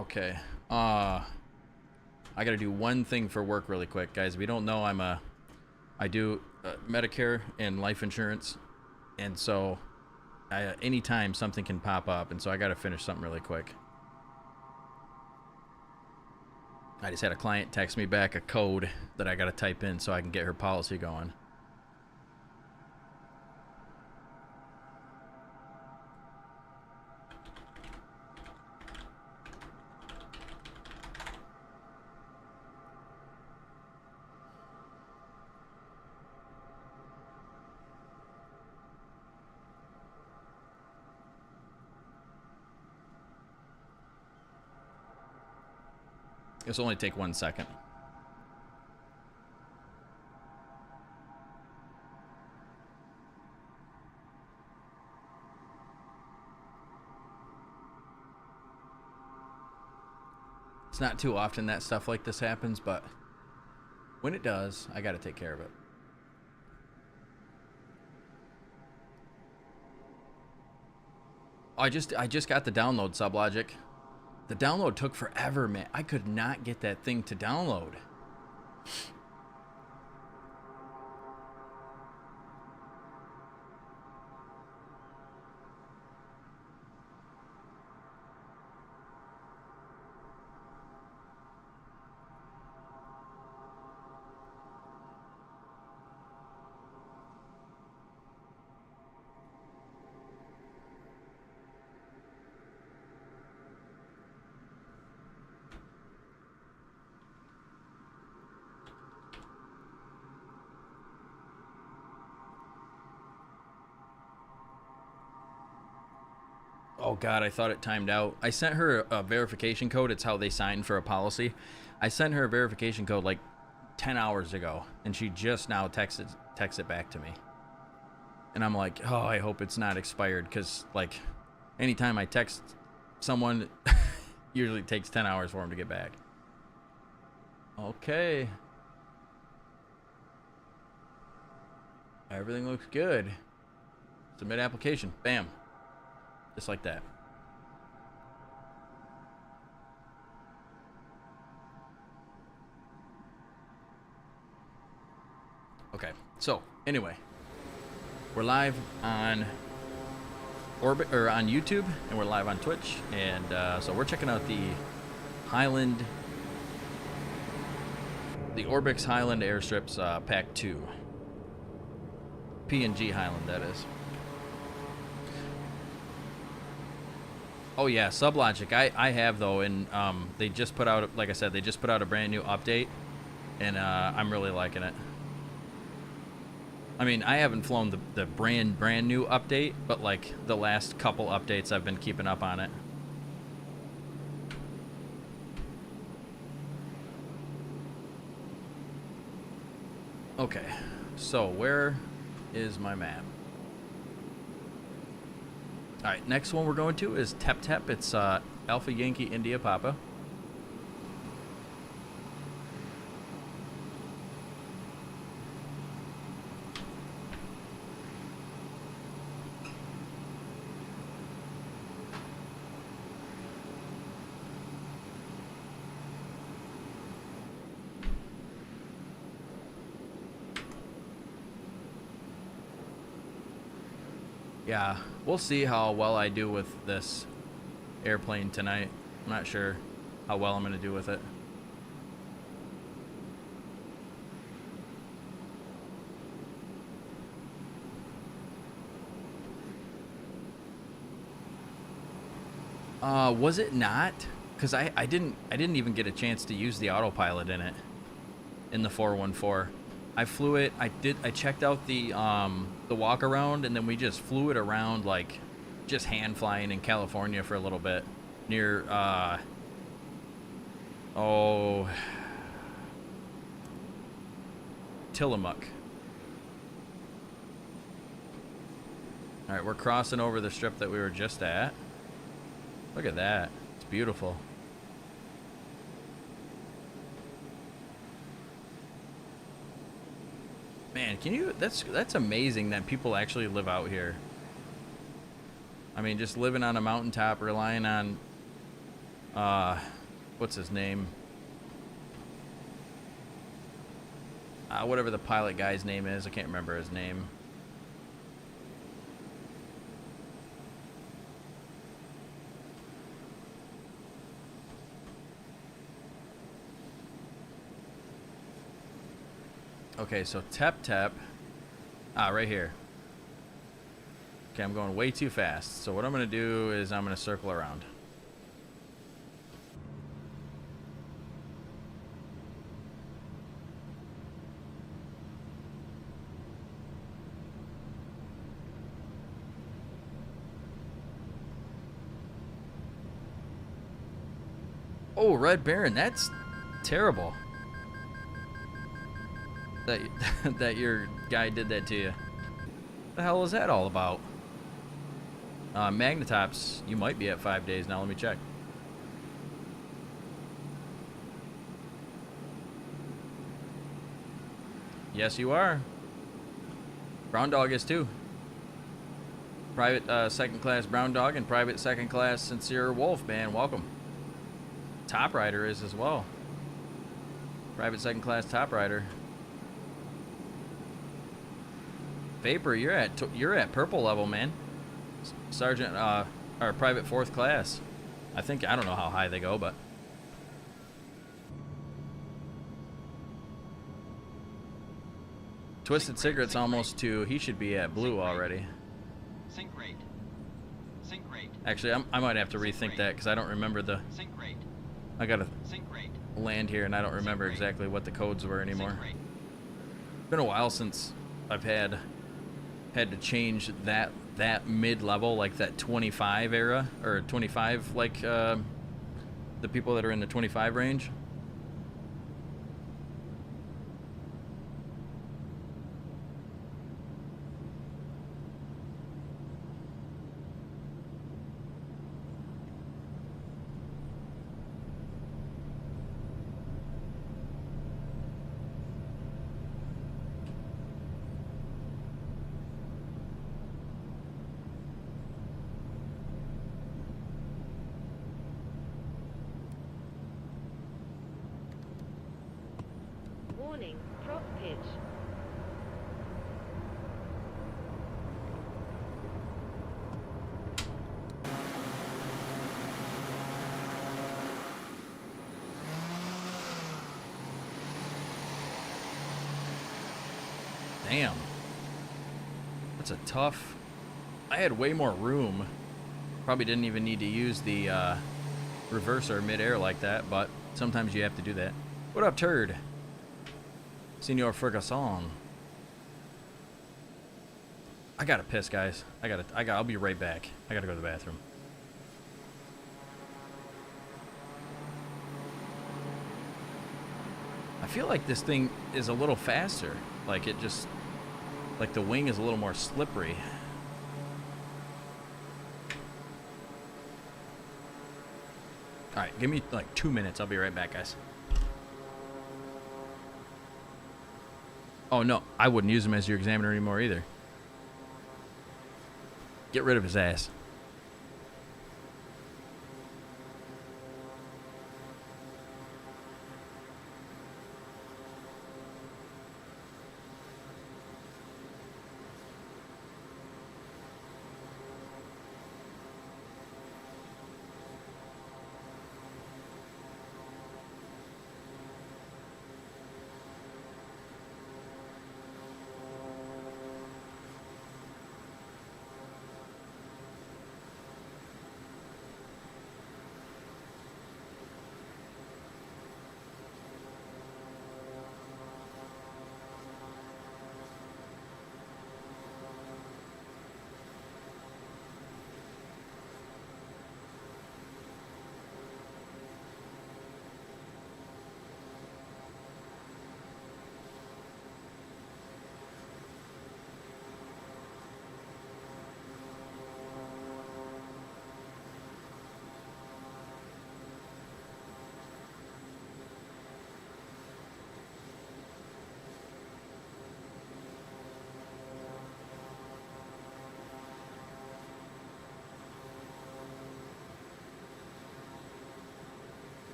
Okay. I gotta do one thing for work really quick, guys. We don't know I do Medicare and life insurance, and so anytime something can pop up, and so I gotta finish something really quick. I just had a client text me back a code that I gotta type in so I can get her policy going. This will only take 1 second. It's not too often that stuff like this happens, but when it does, I gotta take care of it. I just got the download, SubLogic. The download took forever, man. I could not get that thing to download. Oh God, I thought it timed out. I sent her a verification code. It's how they sign for a policy. I sent her a verification code like 10 hours ago, and she just now texted it back to me. And I'm like, oh, I hope it's not expired, because like anytime I text someone, usually takes 10 hours for them to get back. Okay. Everything looks good. Submit application. Bam. Just like that. Okay, so anyway, we're live on Orbit or on YouTube, and we're live on Twitch, and so we're checking out the Orbix Highland Airstrips Pack 2. PNG Highland, that is. Oh yeah, SubLogic. I have though, and they just put out, like I said, they just put out a brand new update, and I'm really liking it. I mean, I haven't flown the brand new update, but like the last couple updates, I've been keeping up on it. Okay, so where is my map? All right, next one we're going to is Tep Tep. It's Alpha Yankee India Papa. Yeah, we'll see how well I do with this airplane tonight. I'm not sure how well I'm going to do with it. Was it not? Because I didn't even get a chance to use the autopilot in it, in the 414. I flew it. I checked out the walk around, and then we just flew it around, like just hand flying in California for a little bit near Tillamook. All right, we're crossing over the strip that we were just at. Look at that. It's beautiful. Man, can you, that's amazing that people actually live out here. I mean, just living on a mountaintop, relying on What's his name? Whatever the pilot guy's name is, I can't remember his name. Okay, so Tep. Right here. Okay, I'm going way too fast. So what I'm going to do is I'm going to circle around. Oh, Red Baron, that's terrible. That your guy did that to you. What the hell is that all about? Magnetops, you might be at 5 days now. Let me check. Yes, you are. Brown Dog is too. Private second class Brown Dog and private second class Sincere Wolf, man. Welcome. Top Rider is as well. Private second class Top Rider. Vapor, you're at purple level, man. Sergeant, or private fourth class. I don't know how high they go, but. Twisted Cigarette's almost to, he should be at blue already. Sync rate. Actually, I might have to rethink that because I don't remember the. I gotta land here and I don't remember exactly what the codes were anymore. It's been a while since I've had to change that mid-level, like that 25 era, or 25, like the people that are in the 25 range. Warning, prop pitch. Damn. That's a tough. I had way more room. Probably didn't even need to use the reverser mid-air like that, but sometimes you have to do that. What up, turd? Senor Ferguson. I gotta piss, guys. I'll be right back. I gotta go to the bathroom. I feel like this thing is a little faster. Like it just, like the wing is a little more slippery. All right, give me like 2 minutes. I'll be right back, guys. Oh, no, I wouldn't use him as your examiner anymore either. Get rid of his ass.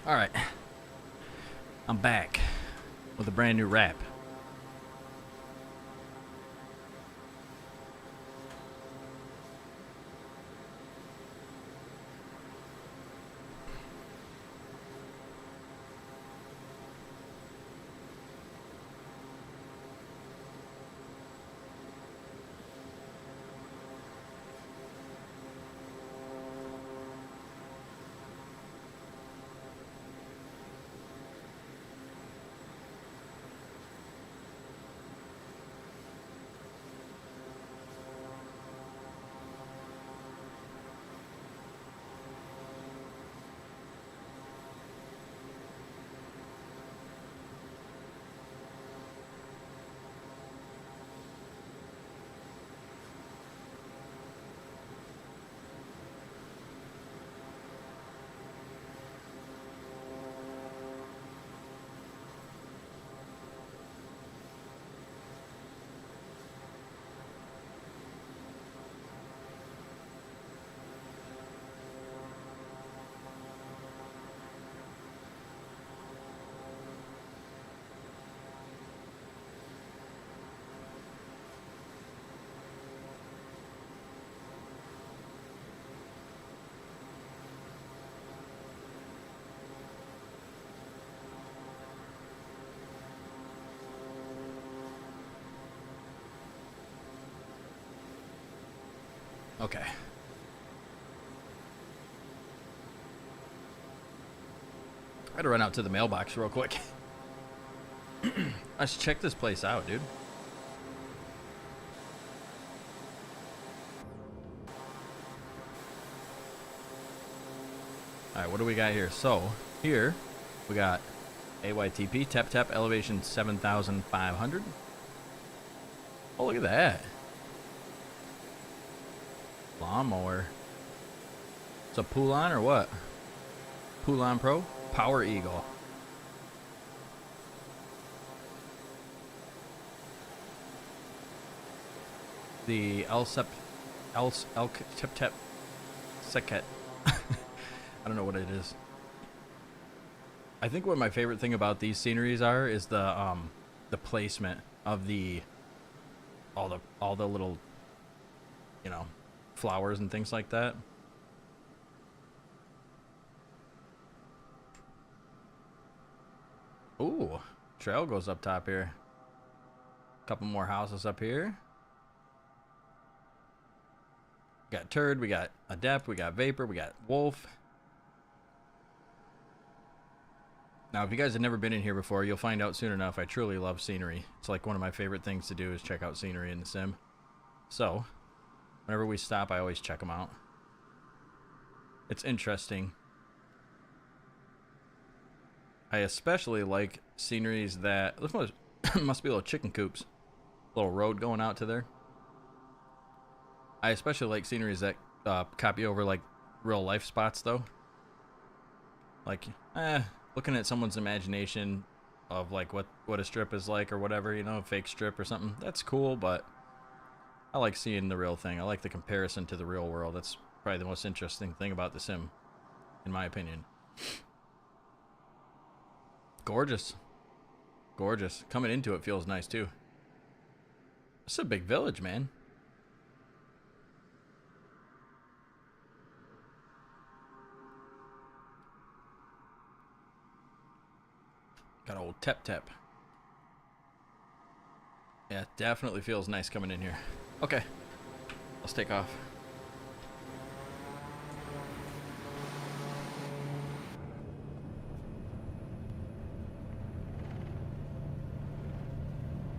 All right, I'm back with a brand new rap. Okay. I had to run out to the mailbox real quick. Let's check this place out, dude. Alright, what do we got here? So, here we got AYTP, tap tap, elevation 7,500. Oh, look at that. Lawnmower. It's a Poulon or what? Poulon Pro? Power Eagle. The Elsep Tep Seket. I don't know what it is. I think what my favorite thing about these sceneries is the placement of all the little, you know, flowers and things like that. Ooh, trail goes up top here. Couple more houses up here. We got Turd, we got Adept, we got Vapor, we got Wolf. Now, if you guys have never been in here before, you'll find out soon enough. I truly love scenery. It's like one of my favorite things to do is check out scenery in the sim. So, whenever we stop, I always check them out. It's interesting. I especially like sceneries that... This must be little chicken coops. Little road going out to there. I especially like sceneries that copy over like real life spots though. Like, looking at someone's imagination of like what a strip is like or whatever, you know, a fake strip or something. That's cool, but I like seeing the real thing. I like the comparison to the real world. That's probably the most interesting thing about the sim, in my opinion. Gorgeous. Gorgeous. Coming into it feels nice too. It's a big village, man. Got old Tep Tep. Yeah, definitely feels nice coming in here. Okay, let's take off.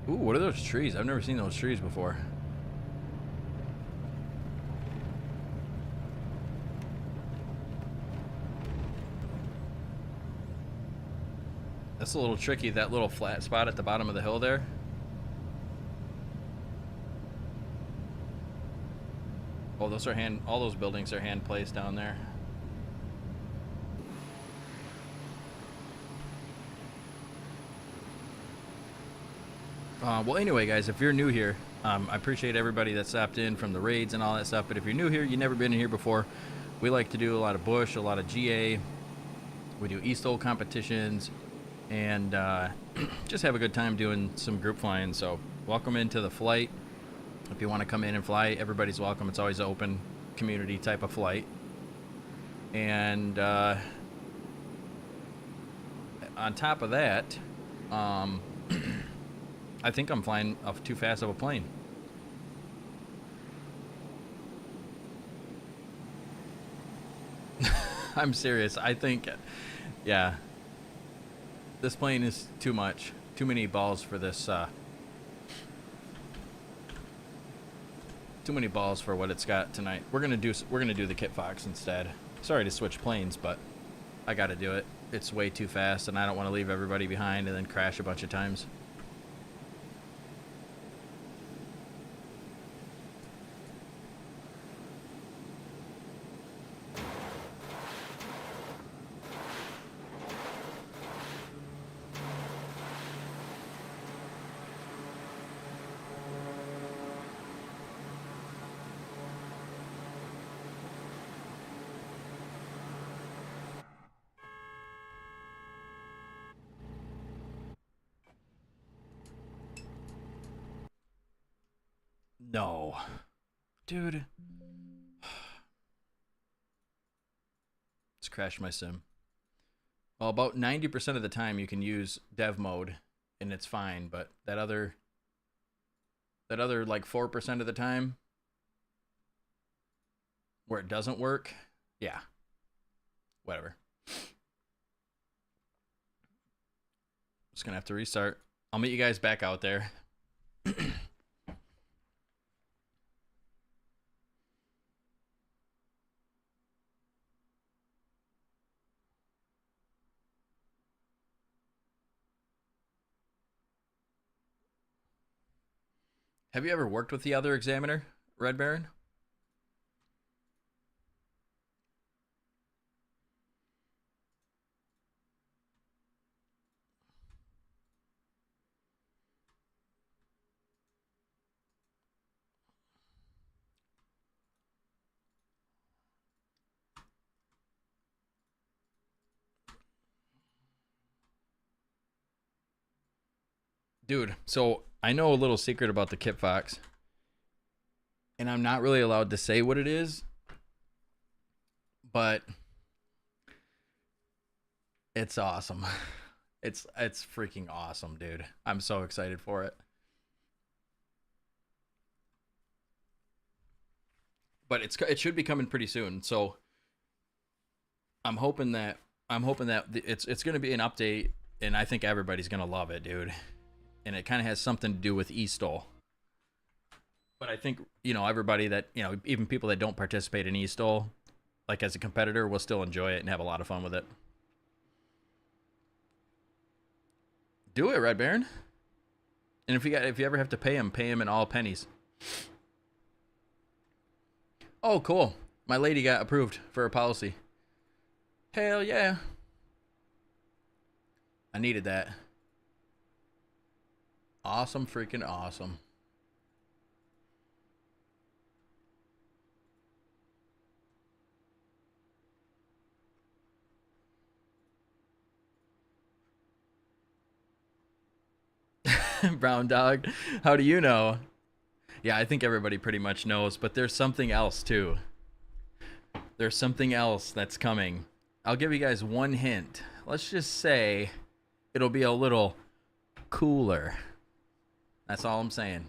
Ooh, what are those trees? I've never seen those trees before. That's a little tricky, that little flat spot at the bottom of the hill there. Oh, those are all those buildings are hand placed down there. Well, anyway, guys, if you're new here, I appreciate everybody that stopped in from the raids and all that stuff. But if you're new here, you've never been in here before, we like to do a lot of bush, a lot of GA, We do ESTOL competitions, and just have a good time doing some group flying. So welcome into the flight. If you want to come in and fly, everybody's welcome. It's always an open community type of flight. And on top of that, I think I'm flying off too fast of a plane. I'm serious. I think, yeah, this plane is too much. Too many balls for this. Too many balls for what it's got tonight. We're gonna do the Kit Fox instead. Sorry to switch planes, but I got to do it. It's way too fast, and I don't want to leave everybody behind and then crash a bunch of times. No. Dude. Let's crash my sim. Well, about 90% of the time you can use dev mode and it's fine, but that other like 4% of the time where it doesn't work, yeah. Whatever. Just gonna have to restart. I'll meet you guys back out there. Have you ever worked with the other examiner, Red Baron? Dude, so I know a little secret about the Kit Fox, and I'm not really allowed to say what it is, but it's awesome. It's freaking awesome, dude. I'm so excited for it. But it should be coming pretty soon. So I'm hoping that it's going to be an update, and I think everybody's going to love it, dude. And it kind of has something to do with ESTOL. But I think, everybody that, even people that don't participate in ESTOL, like as a competitor, will still enjoy it and have a lot of fun with it. Do it, Red Baron. And if you ever have to pay him in all pennies. Oh, cool. My lady got approved for a policy. Hell yeah. I needed that. Awesome, freaking awesome. Brown dog, how do you know? Yeah, I think everybody pretty much knows, but there's something else too. There's something else that's coming. I'll give you guys one hint. Let's just say it'll be a little cooler. That's all I'm saying.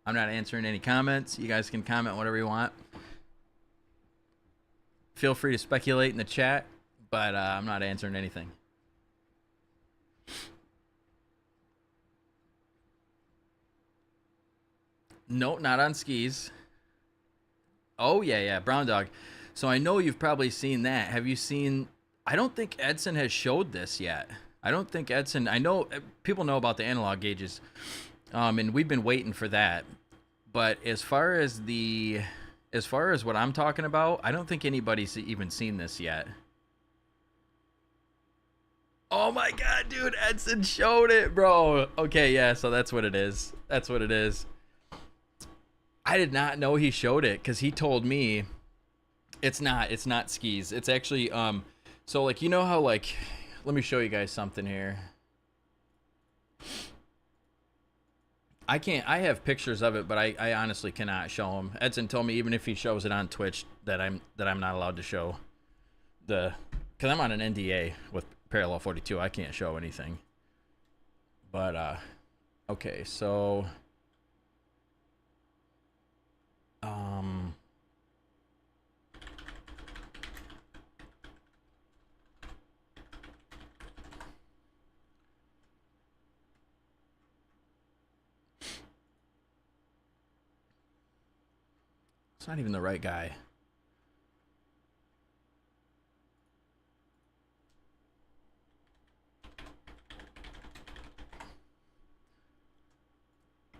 I'm not answering any comments. You guys can comment whatever you want. Feel free to speculate in the chat, but I'm not answering anything. No, not on skis. Oh, yeah, Brown Dog. So I know you've probably seen that. Have you seen... I don't think Edson has showed this yet. I don't think Edson... I know people know about the analog gauges, and we've been waiting for that. But as far as what I'm talking about, I don't think anybody's even seen this yet. Oh my god, dude, Edson showed it, bro. Okay, yeah, so that's what it is. That's what it is. I did not know he showed it because he told me it's not skis. It's actually So like, you know how like, let me show you guys something here. I have pictures of it, but I honestly cannot show them. Edson told me even if he shows it on Twitch that I'm not allowed to show the, because I'm on an NDA with Parallel 42. I can't show anything. But okay, so it's not even the right guy.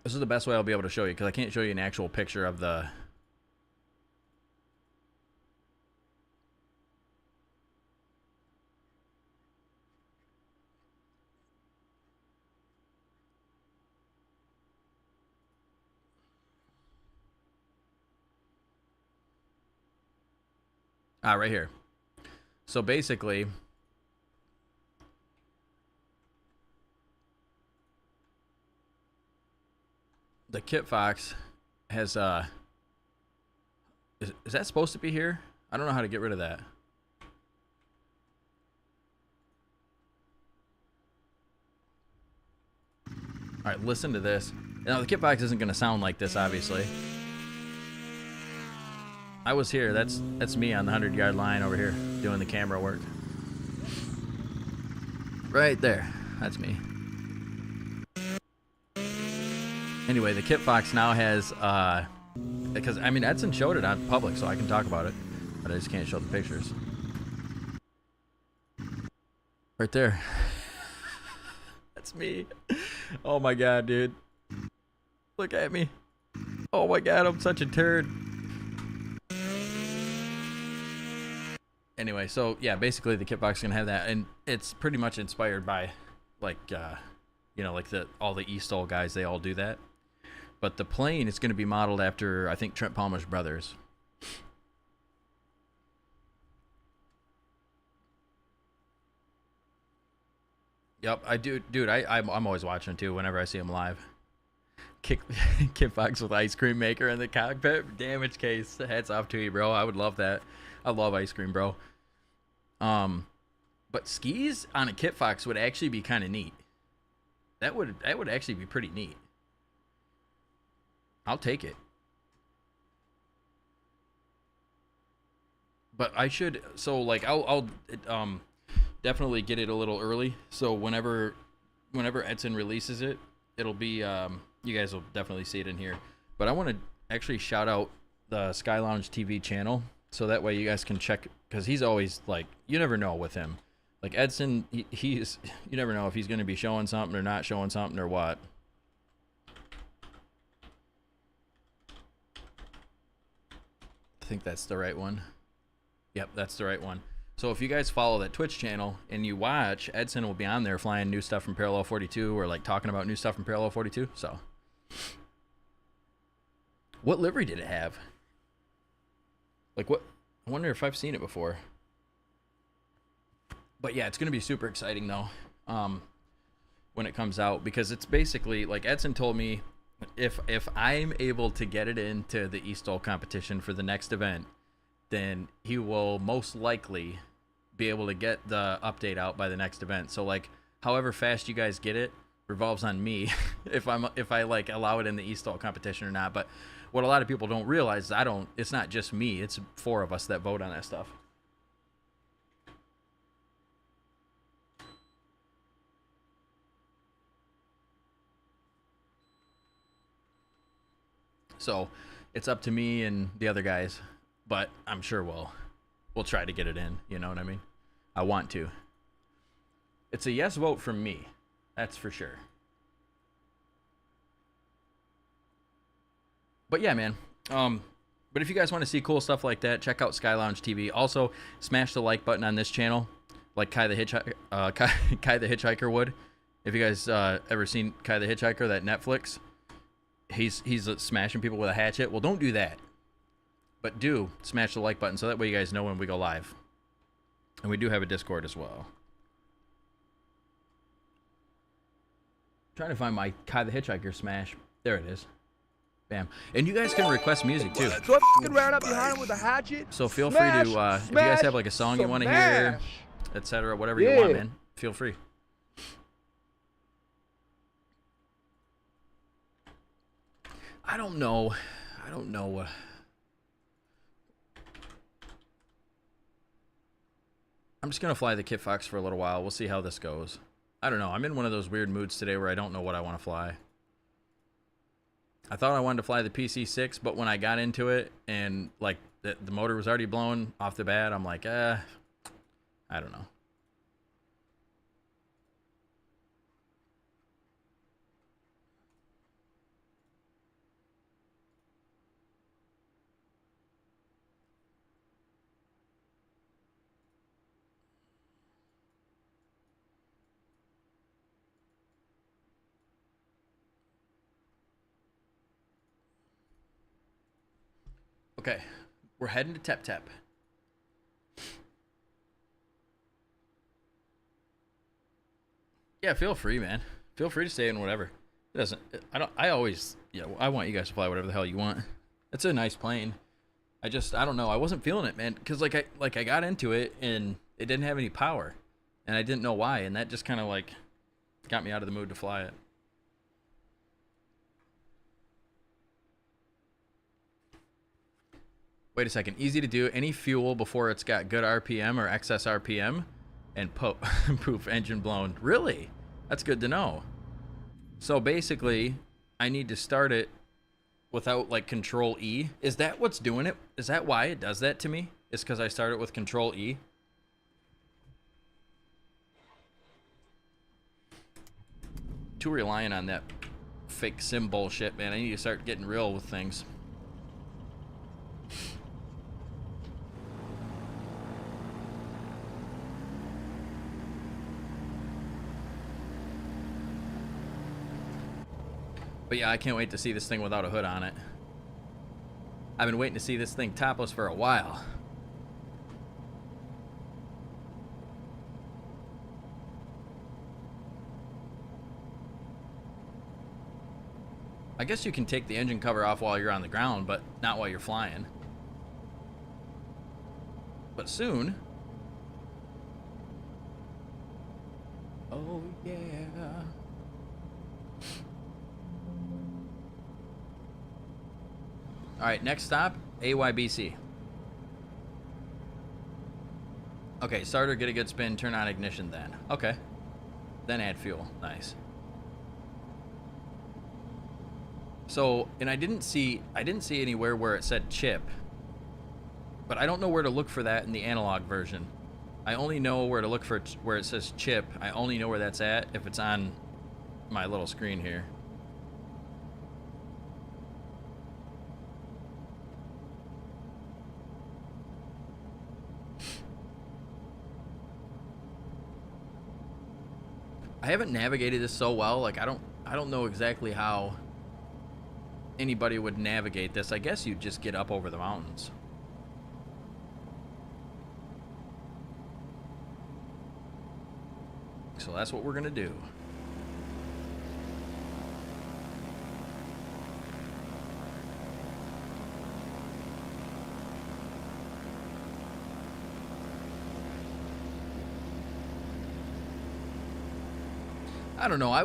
This is the best way I'll be able to show you, because I can't show you an actual picture of the... right here. So basically, the Kit Fox has is that supposed to be here? I don't know how to get rid of that. All right, listen to this. Now the Kit Fox isn't going to sound like this, obviously. I was here. That's me on the 100-yard line over here doing the camera work. Right there. That's me. Anyway, the Kit Fox now has because I mean Edson showed it on public, so I can talk about it, but I just can't show the pictures. Right there. That's me. Oh my god, dude. Look at me. Oh my god, I'm such a turd. Anyway, so yeah, basically the Kit Fox is gonna have that, and it's pretty much inspired by, like, you know, like all the Eastall guys. They all do that, but the plane is gonna be modeled after, I think, Trent Palmer's brothers. Yep, I do, dude. I'm always watching too whenever I see him live. Kit Fox with ice cream maker in the cockpit, damage case. Hats off to you, bro. I would love that. I love ice cream, bro. But skis on a Kit Fox would actually be kind of neat. That would actually be pretty neat. I'll take it. But I should, so like I'll definitely get it a little early. So whenever Edson releases it, it'll be you guys will definitely see it in here. But I want to actually shout out the Sky Lounge TV channel, so that way you guys can check, because he's always like, you never know with him. Like Edson, he's you never know if he's going to be showing something or not showing something or what. I think that's the right one. Yep, that's the right one. So if you guys follow that Twitch channel and you watch, Edson will be on there flying new stuff from Parallel 42, or like talking about new stuff from Parallel 42. So what livery did it have? Like what? I wonder if I've seen it before. But yeah, it's going to be super exciting though, when it comes out, because it's basically like Edson told me, if I'm able to get it into the Eastall competition for the next event, then he will most likely be able to get the update out by the next event. So like, however fast you guys get it revolves on me if I like allow it in the Eastall competition or not. But what a lot of people don't realize is it's not just me, it's 4 of us that vote on that stuff. So it's up to me and the other guys, but I'm sure we'll try to get it in, you know what I mean? I want to. It's a yes vote from me, that's for sure. But yeah, man. But if you guys want to see cool stuff like that, check out Sky Lounge TV. Also, smash the like button on this channel, like Kai the Hitchhiker would. If you guys ever seen Kai the Hitchhiker, that Netflix, he's smashing people with a hatchet. Well, don't do that, but do smash the like button so that way you guys know when we go live. And we do have a Discord as well. Trying to find my Kai the Hitchhiker smash. There it is. Bam. And you guys can request music too. So I fucking ran up behind him with a hatchet. So feel free to, if you guys have like a song you want to hear, etc., whatever you want, man, feel free. I don't know. I'm just going to fly the Kit Fox for a little while. We'll see how this goes. I don't know. I'm in one of those weird moods today where I don't know what I want to fly. I thought I wanted to fly the PC-6, but when I got into it and like the motor was already blown off the bat, I'm like, I don't know. Okay, we're heading to Tep Tep. Yeah, feel free, man. Feel free to stay in whatever. It doesn't. I always. Yeah, I want you guys to fly whatever the hell you want. It's a nice plane. I don't know. I wasn't feeling it, man. Cause I got into it and it didn't have any power, and I didn't know why, and that just kind of like got me out of the mood to fly it. Wait a second. Easy to do. Any fuel before it's got good RPM or excess RPM, and poof, engine blown. Really? That's good to know. So basically, I need to start it without like Control E. Is that what's doing it? Is that why it does that to me? It's because I start it with Control E. Too reliant on that fake sim bullshit, man. I need to start getting real with things. But yeah, I can't wait to see this thing without a hood on it. I've been waiting to see this thing topless for a while. I guess you can take the engine cover off while you're on the ground, but not while you're flying. But soon. Oh yeah. All right, next stop, AYBC. Okay, starter, get a good spin, turn on ignition then. Okay. Then add fuel. Nice. So, and I didn't see anywhere where it said chip. But I don't know where to look for that in the analog version. I only know where to look for where it says chip. I only know where that's at if it's on my little screen here. I haven't navigated this so well, like I don't know exactly how anybody would navigate this. I guess you'd just get up over the mountains. So that's what we're gonna do. I don't know. I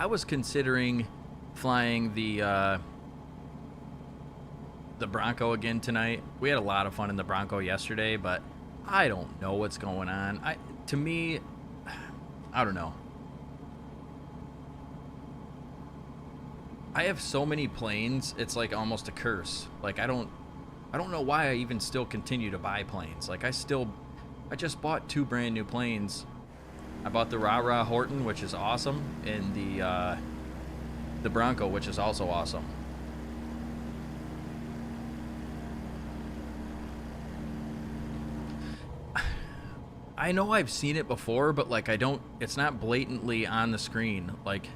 was considering flying the Bronco again tonight. We had a lot of fun in the Bronco yesterday, but I don't know what's going on. To me, I don't know. I have so many planes, it's like almost a curse. Like I don't know why I even still continue to buy planes. Like I just bought 2 brand new planes. I bought the Rah-Rah Horton, which is awesome, and the Bronco, which is also awesome. I know I've seen it before, but like it's not blatantly on the screen. Like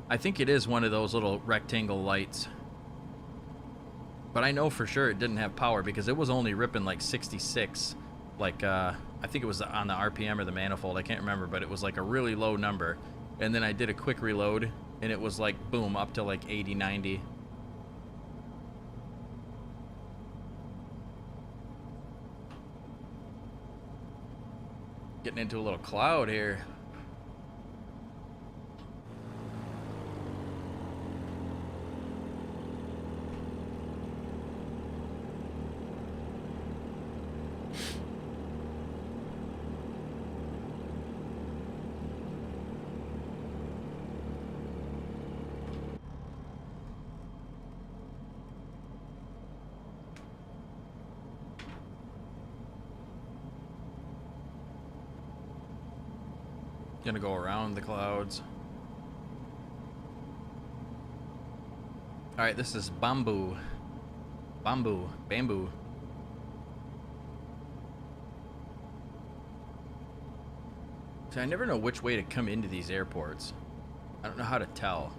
I think it is one of those little rectangle lights. But I know for sure it didn't have power because it was only ripping like 66 Like, I think it was on the RPM or the manifold. I can't remember, but it was like a really low number. And then I did a quick reload, and it was like, boom, up to like 80, 90. Getting into a little cloud here. Gonna go around the clouds. Alright, this is bamboo. Bamboo. So I never know which way to come into these airports. I don't know how to tell.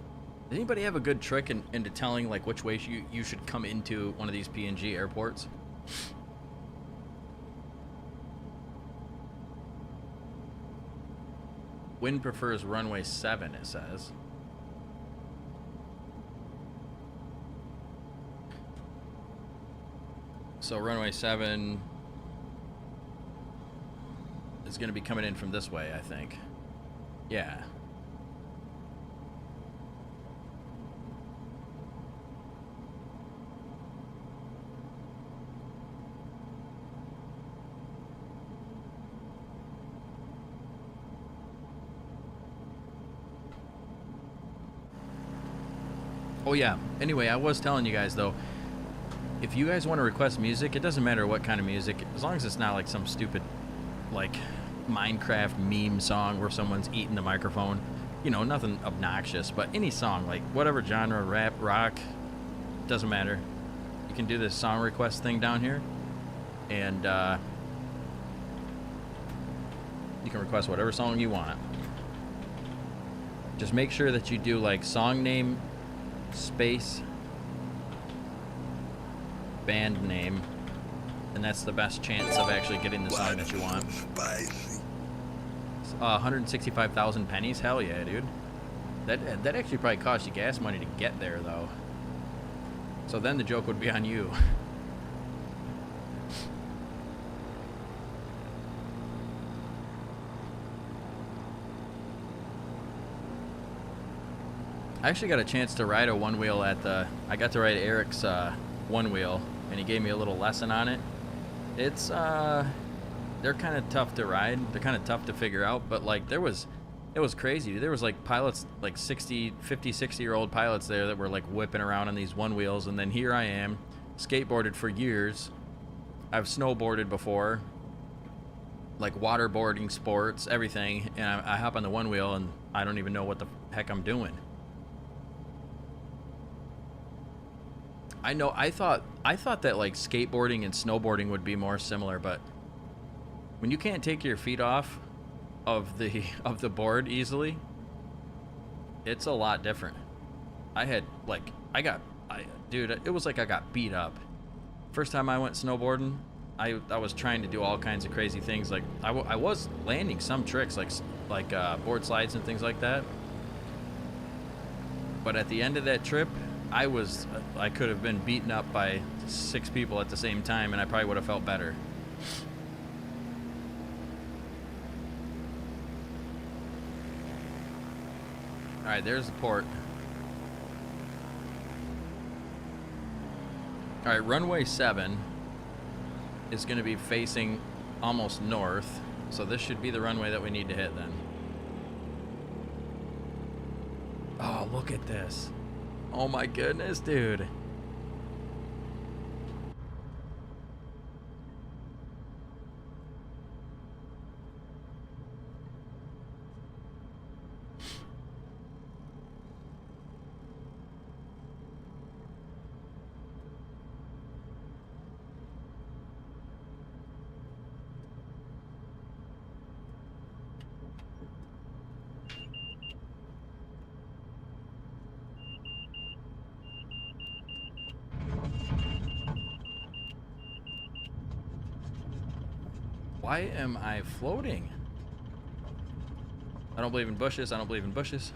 Does anybody have a good trick into telling like which way you should come into one of these PNG airports? Wind prefers runway 7, it says. So runway 7 is going to be coming in from this way, I think. Yeah. Oh yeah, anyway, I was telling you guys though, if you guys want to request music, it doesn't matter what kind of music, as long as it's not like some stupid, like, Minecraft meme song where someone's eating the microphone. You know, nothing obnoxious, but any song, like, whatever genre, rap, rock, doesn't matter. You can do this song request thing down here, and, you can request whatever song you want. Just make sure that you do, like, song name, space, band name, and that's the best chance of actually getting the song that you want. 165,000 pennies? Hell yeah, dude. That actually probably costs you gas money to get there, though. So then the joke would be on you. I actually got a chance to ride a one wheel at the. I got to ride Eric's one wheel, and he gave me a little lesson on it. It's they're kind of tough to ride. They're kind of tough to figure out, but like it was crazy. There was like pilots, like 50, 60-year-old pilots there that were like whipping around on these one wheels, and then here I am, skateboarded for years. I've snowboarded before, like waterboarding, sports, everything, and I hop on the one wheel and I don't even know what the heck I'm doing. I know. I thought that like skateboarding and snowboarding would be more similar, but when you can't take your feet off of the board easily, it's a lot different. Dude, it was like I got beat up. First time I went snowboarding, I was trying to do all kinds of crazy things. Like I was landing some tricks, like board slides and things like that. But at the end of that trip, I could have been beaten up by 6 people at the same time, and I probably would have felt better. All right, there's the port. All right, runway 7 is going to be facing almost north, so this should be the runway that we need to hit then. Oh, look at this. Oh my goodness, dude. Why am I floating? I don't believe in bushes. I don't believe in bushes.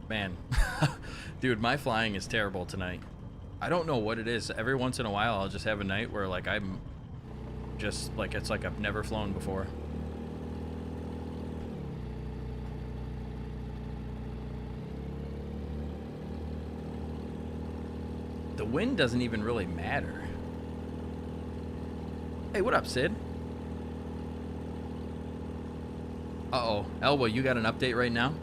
Man. Dude, my flying is terrible tonight. I don't know what it is. Every once in a while, I'll just have a night where, like, I'm just, like, it's like I've never flown before. The wind doesn't even really matter. Hey, what up, Sid? Uh-oh. Elba, you got an update right now?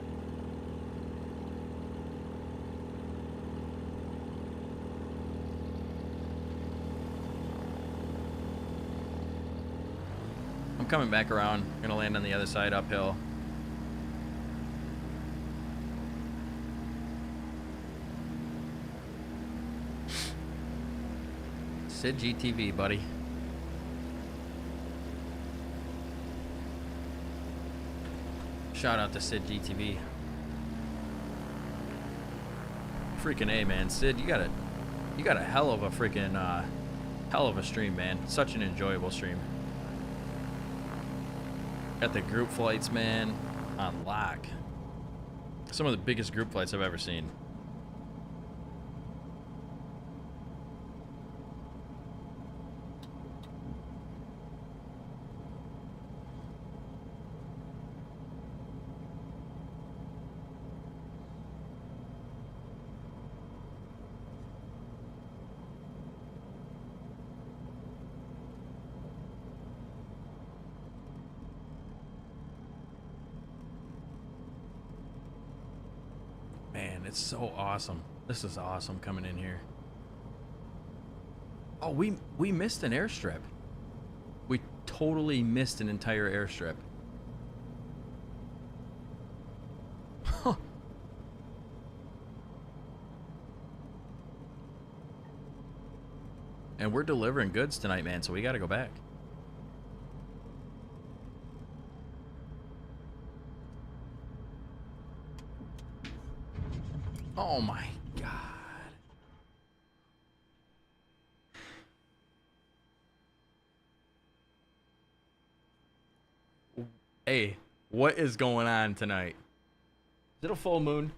I'm coming back around. I'm gonna land on the other side uphill. Sid GTV, buddy. Shout out to Sid GTV. Freaking A, man. Sid, you got a hell of a freaking hell of a stream, man. Such an enjoyable stream. Got the group flights, man, on lock. Some of the biggest group flights I've ever seen. Man, it's so awesome. This is awesome coming in here. Oh, we missed an airstrip. We totally missed an entire airstrip. Huh. And we're delivering goods tonight, man, so we got to go back. Oh my God. Hey, what is going on tonight? Is it a full moon?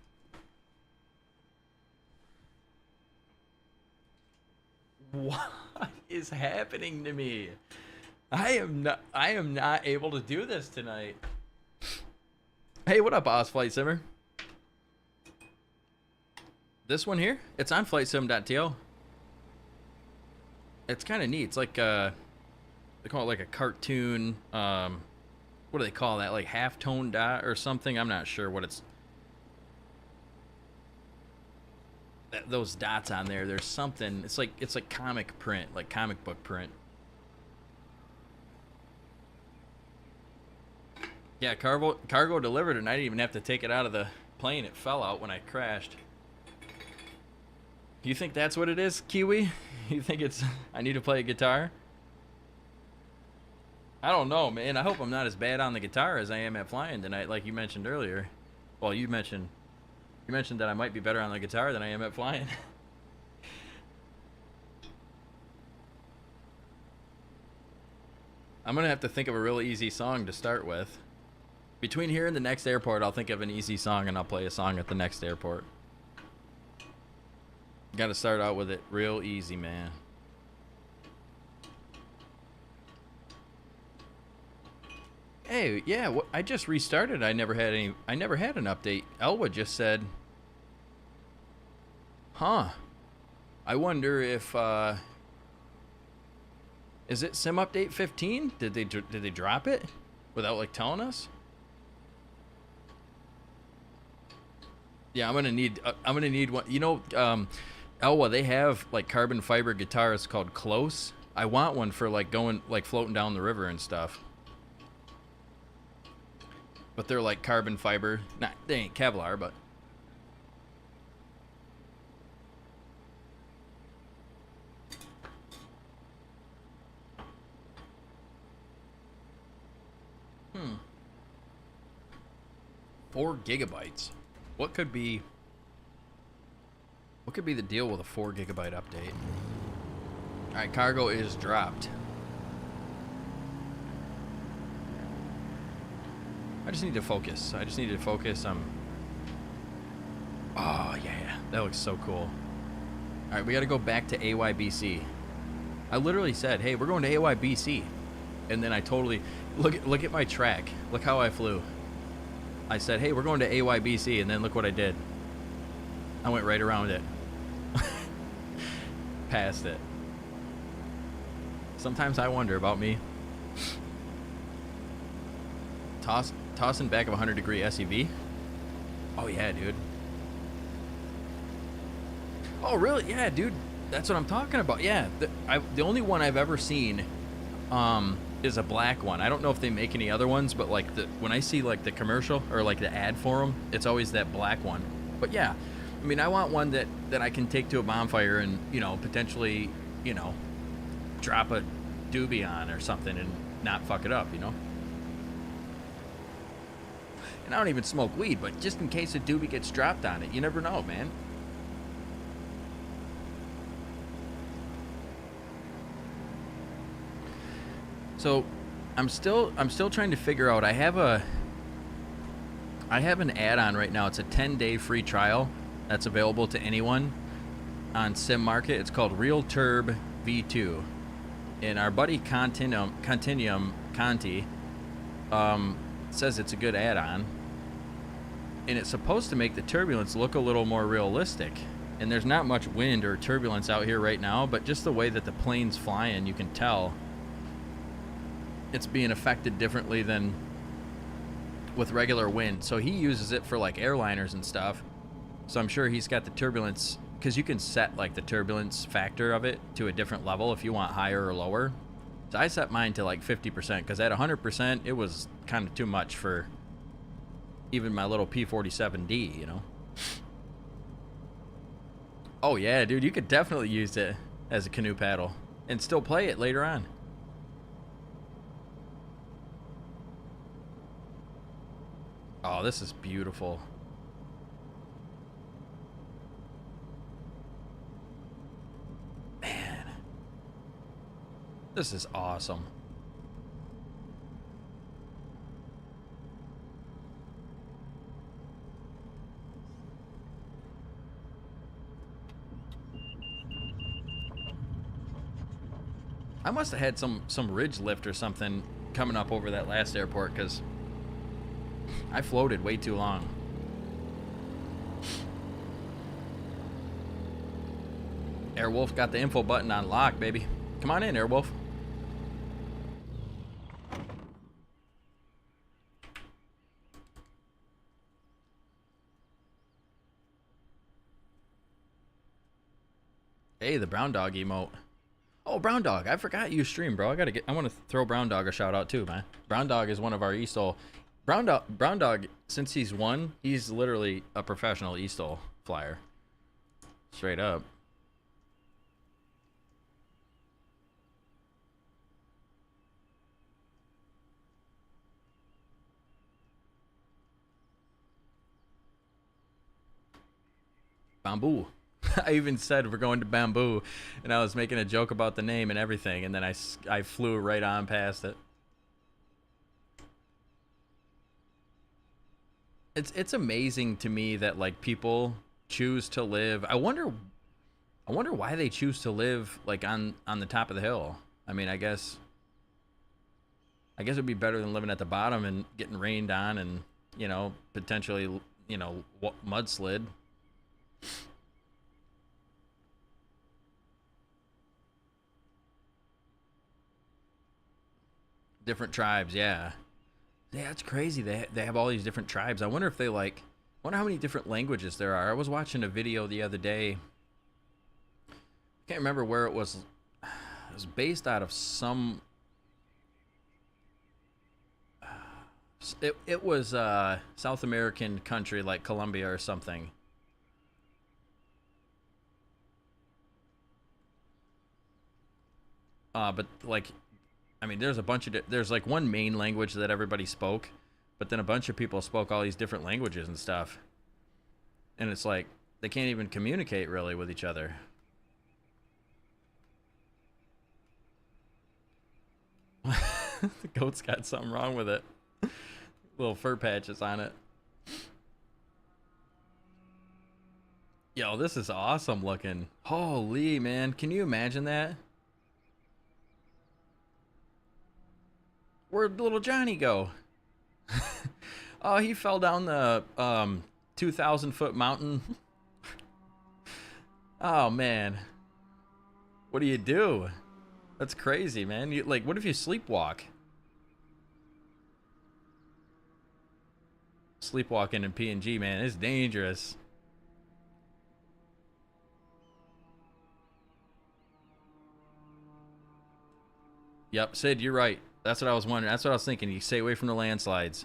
What is happening to me? I am not able to do this tonight. Hey, what up, Oz Flight Simmer? This one here, it's on flightsim.to. It's kind of neat. It's like they call it like a cartoon. What do they call that? Like half-tone dot or something? I'm not sure what it's. Those dots on there. There's something. It's like comic print, like comic book print. Yeah, cargo delivered, and I didn't even have to take it out of the plane. It fell out when I crashed. You think that's what it is, Kiwi? You think it's I need to play a guitar? I don't know, man. I hope I'm not as bad on the guitar as I am at flying tonight, like you mentioned earlier. Well, you mentioned that I might be better on the guitar than I am at flying. I'm gonna have to think of a really easy song to start with. Between here and the next airport, I'll think of an easy song and I'll play a song at the next airport. Got to start out with it real easy, man. Hey, yeah, I just restarted. I never had an update. Elwa just said, "Huh. I wonder if is it sim update 15? Did they drop it without like telling us?" Yeah, I'm gonna need one. You know, Elwa, they have like carbon fiber guitars called Close. I want one for like going like floating down the river and stuff. But they're like carbon fiber. Nah, they ain't Kevlar, but hmm. 4 gigabytes. What could be the deal with a 4 gigabyte update? All right, cargo is dropped. I just need to focus. I just need to focus. Oh, yeah. That looks so cool. All right, we got to go back to AYBC. I literally said, hey, we're going to AYBC. And then I totally... Look at my track. Look how I flew. I said, hey, we're going to AYBC. And then look what I did. I went right around it. Past it. Sometimes I wonder about me. Tossing back of 100-degree SUV. Oh, yeah, dude. Oh, really? Yeah, dude. That's what I'm talking about. Yeah, the only one I've ever seen is a black one. I don't know if they make any other ones, but like when I see like the commercial or like the ad for them, it's always that black one. But yeah, I mean, I want one that I can take to a bonfire and, you know, potentially, you know, drop a doobie on or something and not fuck it up, you know? And I don't even smoke weed, but just in case a doobie gets dropped on it, you never know, man. So, I'm still trying to figure out. I have an add-on right now. It's a 10-day free trial that's available to anyone on Sim Market. It's called Real Turb V2, and our buddy Continuum Conti says it's a good add-on, and it's supposed to make the turbulence look a little more realistic. And there's not much wind or turbulence out here right now, but just the way that the plane's flying, you can tell it's being affected differently than with regular wind. So he uses it for like airliners and stuff. So I'm sure he's got the turbulence, because you can set like the turbulence factor of it to a different level if you want higher or lower. So I set mine to like 50%, because at 100% it was kind of too much for even my little P47D, you know. Oh yeah, dude, you could definitely use it as a canoe paddle and still play it later on. Oh, this is beautiful. Man. This is awesome. I must have had some ridge lift or something coming up over that last airport, because I floated way too long. Airwolf got the info button on lock, baby. Come on in, Airwolf. Hey, the brown dog emote. Oh, brown dog, I forgot you stream, bro. I want to throw brown dog a shout out too, man. Brown dog is one of our ESTOL. Brown dog, since he's won, he's literally a professional ESTOL flyer. Straight up. Bamboo. I even said we're going to Bamboo, and I was making a joke about the name and everything, and then I flew right on past it. It's amazing to me that like people choose to live. I wonder why they choose to live like on the top of the hill. I mean, I guess it'd be better than living at the bottom and getting rained on and, you know, potentially, you know, mudslid. Different tribes, yeah. Yeah, it's crazy. They have all these different tribes. I wonder if they I wonder how many different languages there are. I was watching a video the other day. I can't remember where it was. It was based out of some. It was a South American country like Colombia or something. But like, I mean, there's a bunch of there's like one main language that everybody spoke, but then a bunch of people spoke all these different languages and stuff. And it's like they can't even communicate really with each other. The goat's got something wrong with it. Little fur patches on it. Yo, this is awesome looking. Holy man, can you imagine that? Where'd little Johnny go? Oh, he fell down the 2,000-foot mountain. Oh man, what do you do? That's crazy, man. You, like, what if you sleepwalk? Sleepwalking in PNG, man, it's dangerous. Yep, Sid, you're right. That's what I was wondering. That's what I was thinking. You stay away from the landslides.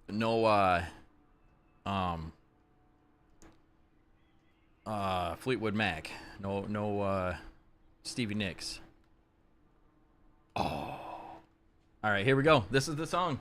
No, Fleetwood Mac. No, Stevie Nicks. Oh. All right, here we go. This is the song.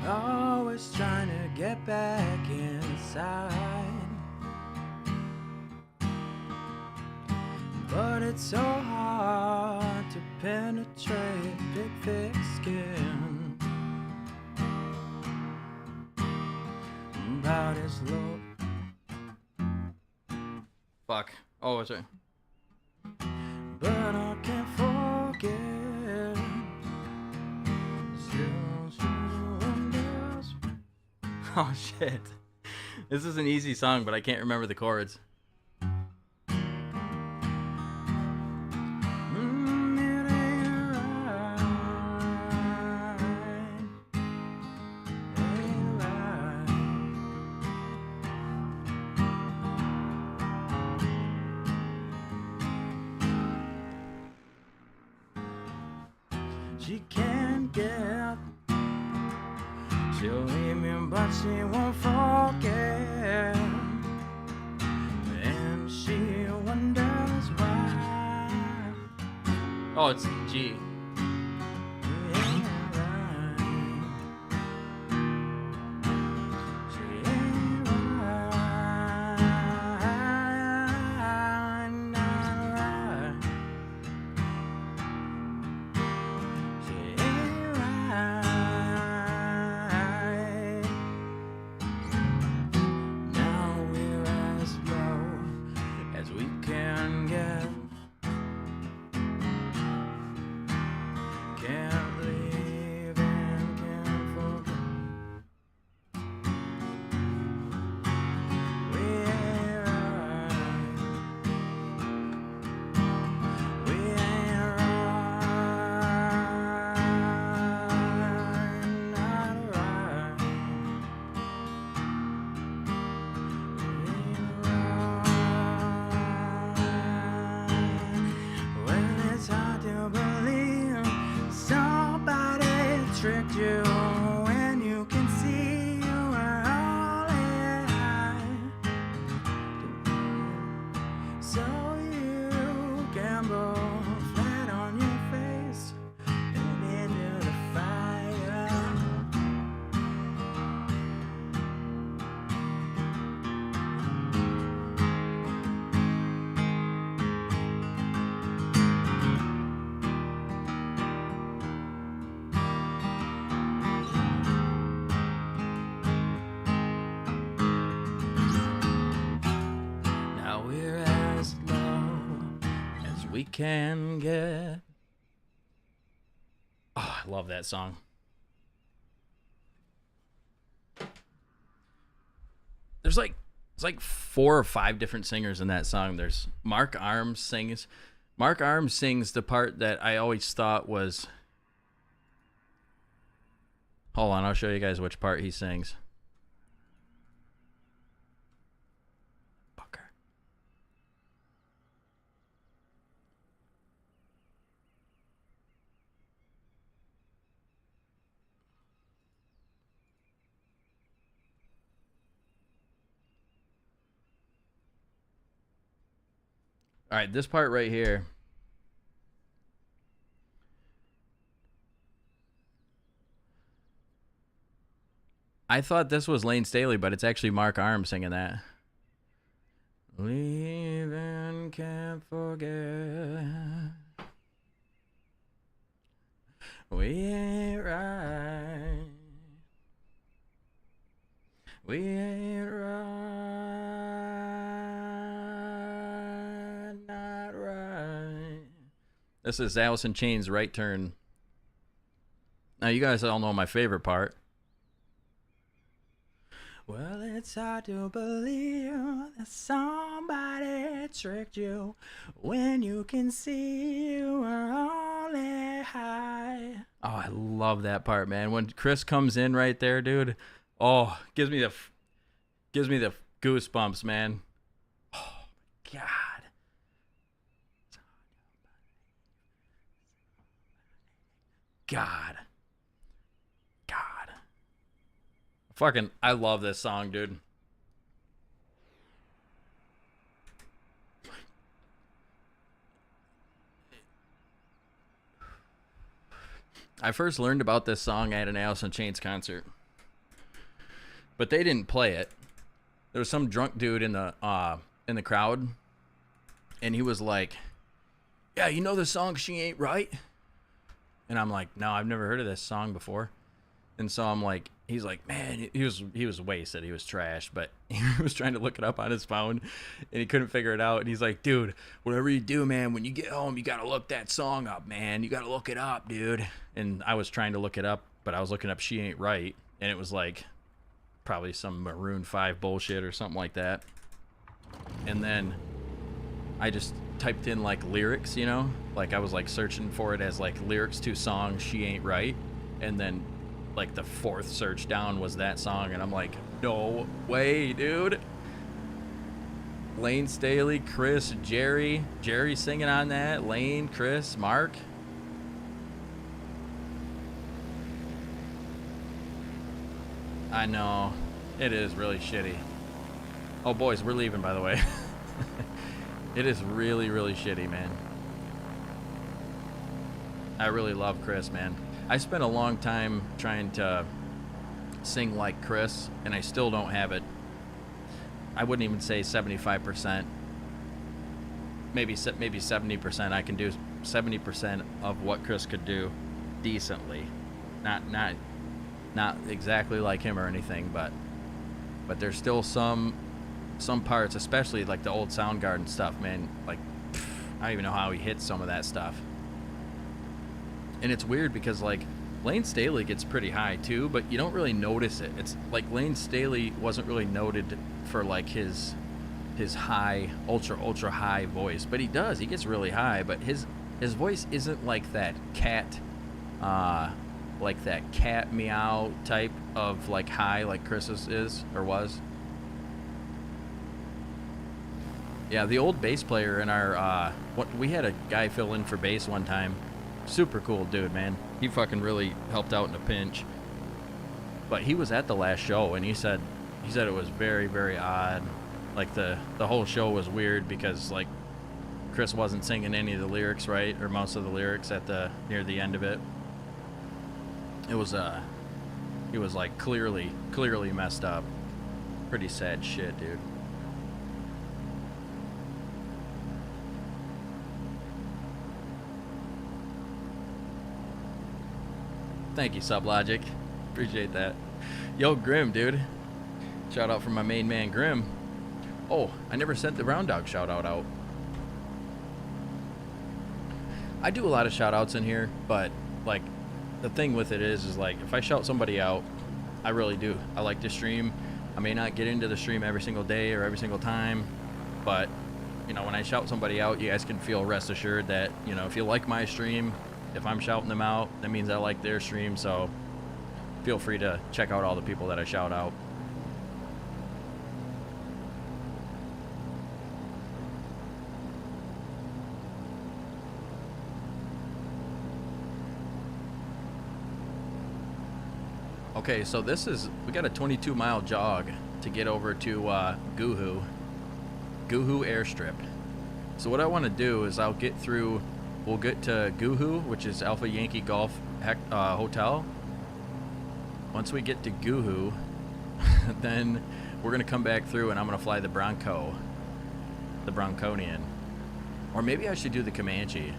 Always trying to get back inside, but it's so hard to penetrate big thick skin. About as low. Fuck. Oh, it's right. But I can't forget. Oh shit. This is an easy song, but I can't remember the chords. She can't get. She'll leave me, but she won't forget. And she wonders why. Oh, it's G. Tricked you when you can see you were all in. So you gamble flat on your face and into the fire. We can get. Oh, I love that song. There's like 4 or 5 different singers in that song. There's Mark Arms sings. Mark Arms sings the part that I always thought was. Hold on, I'll show you guys which part he sings. All right, this part right here. I thought this was Lane Staley, but it's actually Mark Arms singing that. Leaving, can't forget. We ain't right. We ain't right. Not right. This is Alice in Chains' Right Turn. Now, you guys all know my favorite part. Well, it's hard to believe that somebody tricked you when you can see you were only high. Oh, I love that part, man. When Chris comes in right there, dude. Oh, gives me the goosebumps, man. Oh, God. God. Fucking, I love this song, dude. I first learned about this song at an Alice in Chains concert, but they didn't play it. There was some drunk dude in the crowd, and he was like, "Yeah, you know the song She Ain't Right?" And I'm like, "No, I've never heard of this song before." And so I'm like, he's like, man, he was wasted. He was trash, but he was trying to look it up on his phone, and he couldn't figure it out. And he's like, dude, whatever you do, man, when you get home, you got to look that song up, man. You got to look it up, dude. And I was trying to look it up, but I was looking up She Ain't Right, and it was like probably some Maroon 5 bullshit or something like that. And then I just typed in like lyrics, you know, like I was like searching for it as like lyrics to song She Ain't Right, and then like the fourth search down was that song, and I'm like, no way, dude. Lane Staley, Chris, Jerry singing on that. Lane, Chris, Mark. I know, it is really shitty. Oh, boys, we're leaving, by the way. It is really, really shitty, man. I really love Chris, man. I spent a long time trying to sing like Chris, and I still don't have it. I wouldn't even say 75%. Maybe 70%. I can do 70% of what Chris could do decently. Not exactly like him or anything, but there's still some parts, especially like the old Soundgarden stuff, man. Like, I don't even know how he hits some of that stuff. And it's weird because like Lane Staley gets pretty high too, but you don't really notice it. It's like Lane Staley wasn't really noted for like his high, ultra high voice, but he gets really high, but his voice isn't like that cat meow type of like high like Chris's is or was. Yeah, the old bass player in our we had a guy fill in for bass one time. Super cool dude, man. He fucking really helped out in a pinch. But he was at the last show, and he said it was very, very odd. Like the whole show was weird because like Chris wasn't singing any of the lyrics right, or most of the lyrics near the end of it. It was he was like clearly messed up. Pretty sad shit, dude. Thank you, Sublogic. Appreciate that. Yo, Grim, dude. Shout out from my main man, Grim. Oh, I never sent the Round Dog shout out. I do a lot of shout outs in here, but like the thing with it is like if I shout somebody out, I really do. I like to stream. I may not get into the stream every single day or every single time, but you know, when I shout somebody out, you guys can feel rest assured that, you know, if you like my stream, if I'm shouting them out, that means I like their stream, so feel free to check out all the people that I shout out. Okay, so we got a 22-mile jog to get over to Guhu Airstrip. So what I want to do is we'll get to Guhu, which is Alpha Yankee Golf Hotel. Once we get to Guhu, then we're going to come back through and I'm going to fly the Bronconian. Or maybe I should do the Comanche.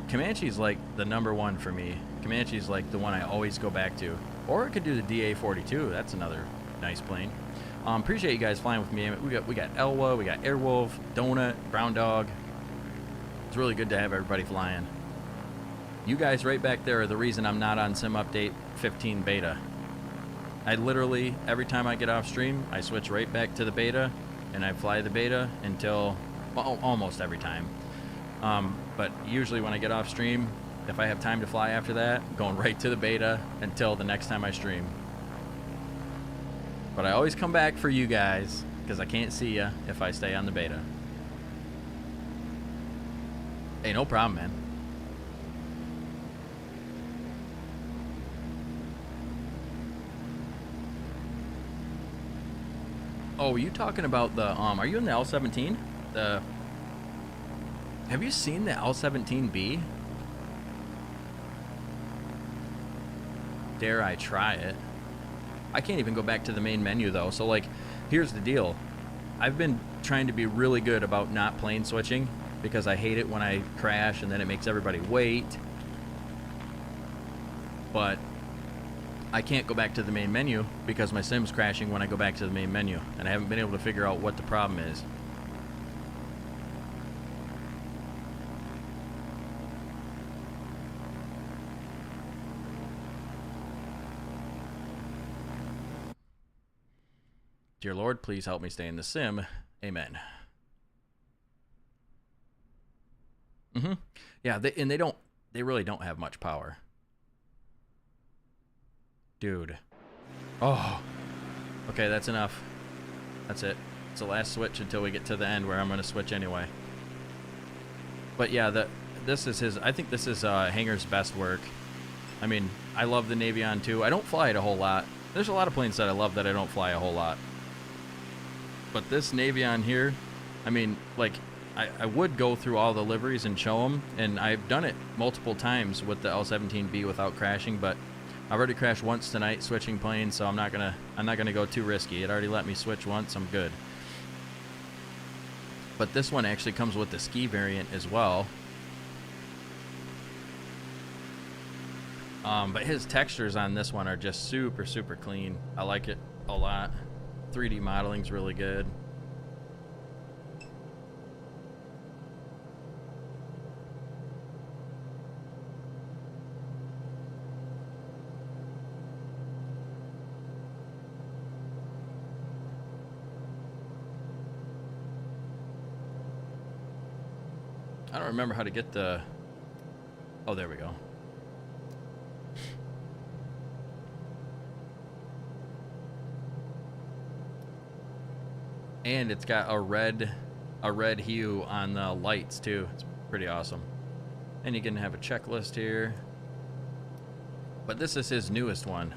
Comanche's like the number one for me. Comanche's like the one I always go back to. Or I could do the DA-42. That's another nice plane. Appreciate you guys flying with me. We got Elwa, we got Airwolf, Donut, Brown Dog. It's really good to have everybody flying. You guys right back there are the reason I'm not on Sim Update 15 Beta. I literally, every time I get off stream, I switch right back to the Beta, and I fly the Beta until, well, almost every time. But usually when I get off stream, if I have time to fly after that, I'm going right to the Beta until the next time I stream. But I always come back for you guys, because I can't see you if I stay on the Beta. Hey, no problem, man. Oh, are you talking about the, are you in the L-17? Have you seen the L-17B? Dare I try it? I can't even go back to the main menu though, so like, here's the deal. I've been trying to be really good about not plane switching, because I hate it when I crash and then it makes everybody wait. But I can't go back to the main menu because my sim's crashing when I go back to the main menu, and I haven't been able to figure out what the problem is. Dear Lord, please help me stay in the sim. Amen. Yeah, they really don't have much power. Dude. Oh. Okay, that's enough. That's it. It's the last switch until we get to the end where I'm going to switch anyway. But yeah, this is his, I think this is Hangar's best work. I mean, I love the Navion too. I don't fly it a whole lot. There's a lot of planes that I love that I don't fly a whole lot. But this Navion here, I mean, like, I would go through all the liveries and show them, and I've done it multiple times with the L-17B without crashing, but I've already crashed once tonight switching planes, so I'm not gonna go too risky. It already let me switch once, I'm good. But this one actually comes with the ski variant as well. But his textures on this one are just super, super clean. I like it a lot. 3D modeling's really good. I don't remember how to get the... Oh, there we go. And it's got a red hue on the lights too. It's pretty awesome. And you can have a checklist here. But this is his newest one.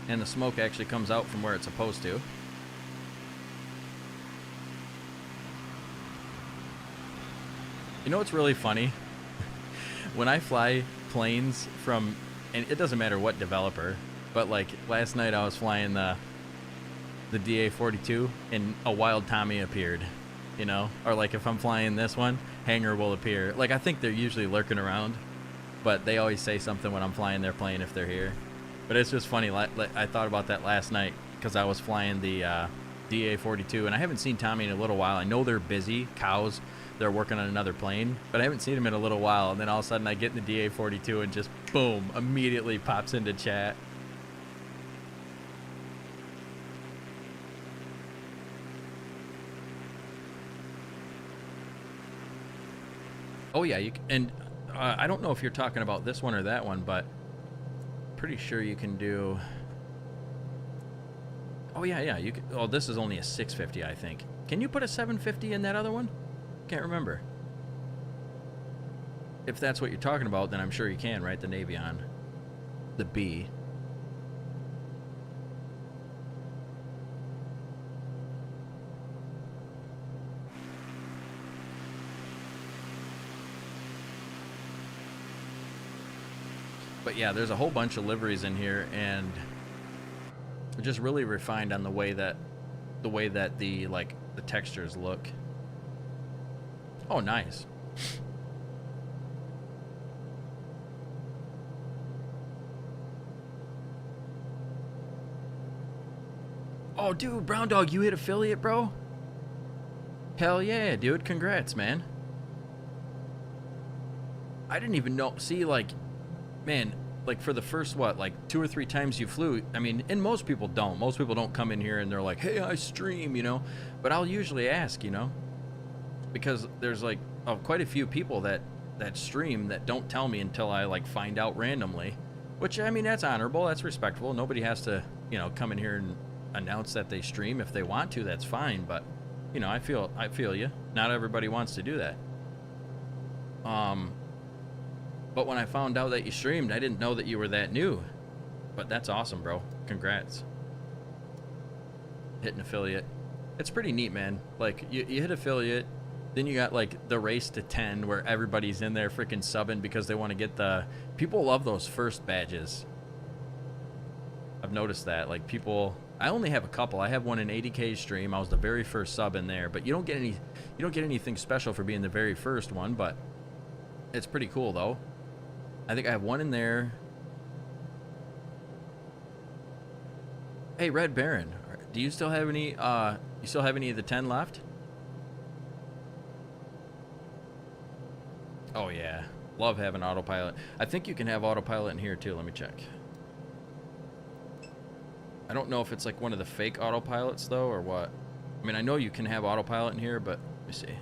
And the smoke actually comes out from where it's supposed to. You know what's really funny? When I fly planes from, and it doesn't matter what developer, but like last night I was flying the DA-42 and a Wild Tommy appeared, you know? Or like if I'm flying this one, Hangar will appear. Like I think they're usually lurking around, but they always say something when I'm flying their plane if they're here. But it's just funny, I thought about that last night because I was flying the DA-42 and I haven't seen Tommy in a little while. I know they're busy, cows, they're working on another plane, but I haven't seen him in a little while, and then all of a sudden I get in the DA-42 and just boom, immediately pops into chat. Oh yeah, you can, and I don't know if you're talking about this one or that one, but pretty sure you can do. Oh yeah, you can. Oh, this is only a 650, I think. Can you put a 750 in that other one? Can't remember. If that's what you're talking about, then I'm sure you can, right? The Navion, the B. But yeah, there's a whole bunch of liveries in here, and just really refined on the way that the like the textures look. Oh, nice. Oh, dude, Brown Dog, you hit affiliate, bro? Hell yeah, dude. Congrats, man. I didn't even know. See, like, man, like for the first, what, like 2 or 3 times you flew, I mean, and most people don't. Most people don't come in here and they're like, hey, I stream, you know? But I'll usually ask, you know? Because there's like quite a few people that stream that don't tell me until I like find out randomly. Which, I mean, that's honorable. That's respectful. Nobody has to, you know, come in here and announce that they stream. If they want to, that's fine. But, you know, I feel you. Not everybody wants to do that. But when I found out that you streamed, I didn't know that you were that new. But that's awesome, bro. Congrats. Hitting affiliate. It's pretty neat, man. Like, you hit affiliate, then you got, like, the race to 10 where everybody's in there freaking subbing because they want to get the... People love those first badges. I've noticed that. Like, people... I only have a couple. I have one in 80K stream. I was the very first sub in there. But you don't get anything special for being the very first one, but it's pretty cool, though. I think I have one in there. Hey, Red Baron, do you still have any of the 10 left? Oh yeah, love having autopilot. I think you can have autopilot in here too. Let me check. I don't know if it's like one of the fake autopilots though or what. I mean, I know you can have autopilot in here, but let me see.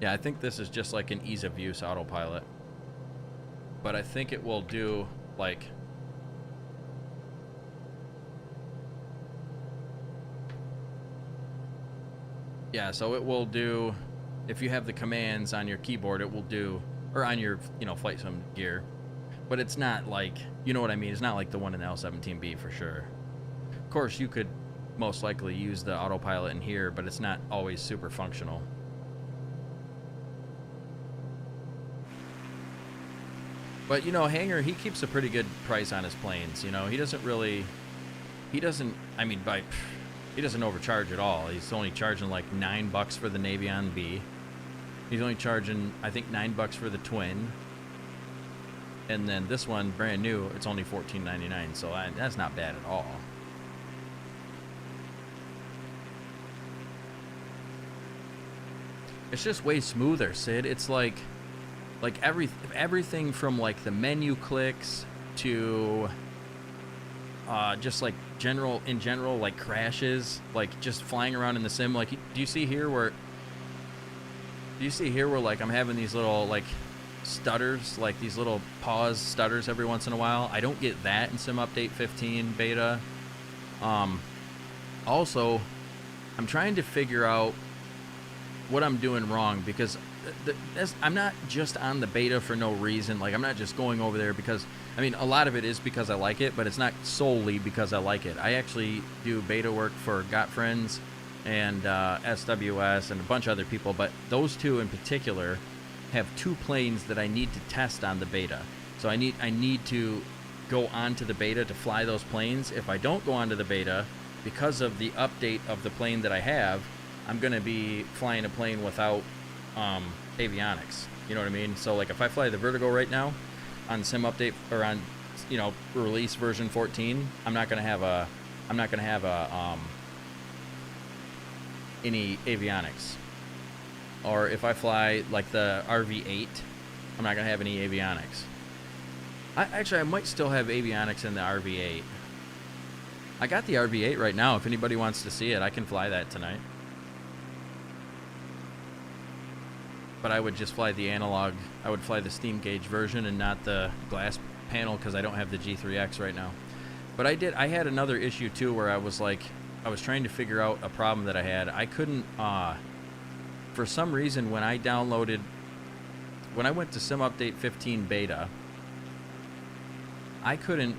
Yeah, I think this is just like an ease of use autopilot. But I think it will do like... Yeah, so it will do... If you have the commands on your keyboard, it will do... Or on your, you know, flight sim gear. But it's not like... You know what I mean? It's not like the one in the L-17B for sure. Of course, you could most likely use the autopilot in here, but it's not always super functional. But, you know, Hanger, he keeps a pretty good price on his planes. You know, he doesn't really... He doesn't... I mean, he doesn't overcharge at all. He's only charging like $9 for the Navion B. He's only charging, I think, $9 for the Twin. And then this one, brand new, it's only $14.99. So that's not bad at all. It's just way smoother, Sid. It's like everything from like the menu clicks to just like general like crashes, like just flying around in the sim. Like, do you see here where like I'm having these little like stutters, like these little pause stutters every once in a while? I don't get that in Sim Update 15 beta. Also, I'm trying to figure out what I'm doing wrong, because I'm not just on the beta for no reason. Like, I'm not just going over there because, I mean, a lot of it is because I like it, but it's not solely because I like it. I actually do beta work for Got Friends and SWS and a bunch of other people, but those two in particular have 2 planes that I need to test on the beta. So I need to go onto the beta to fly those planes. If I don't go onto the beta, because of the update of the plane that I have, I'm going to be flying a plane without avionics. You know what I mean? So like if I fly the Vertigo right now on Sim Update, or on, you know, release version 14, I'm not going to have any avionics. Or if I fly like the RV8, I'm not going to have any avionics. I might still have avionics in the RV8. I got the RV8 right now. If anybody wants to see it, I can fly that tonight. But I would just fly the analog. I would fly the steam gauge version and not the glass panel, because I don't have the G3X right now. But I had another issue too, where I was trying to figure out a problem that I had. I couldn't, for some reason, when I went to Sim Update 15 beta, I couldn't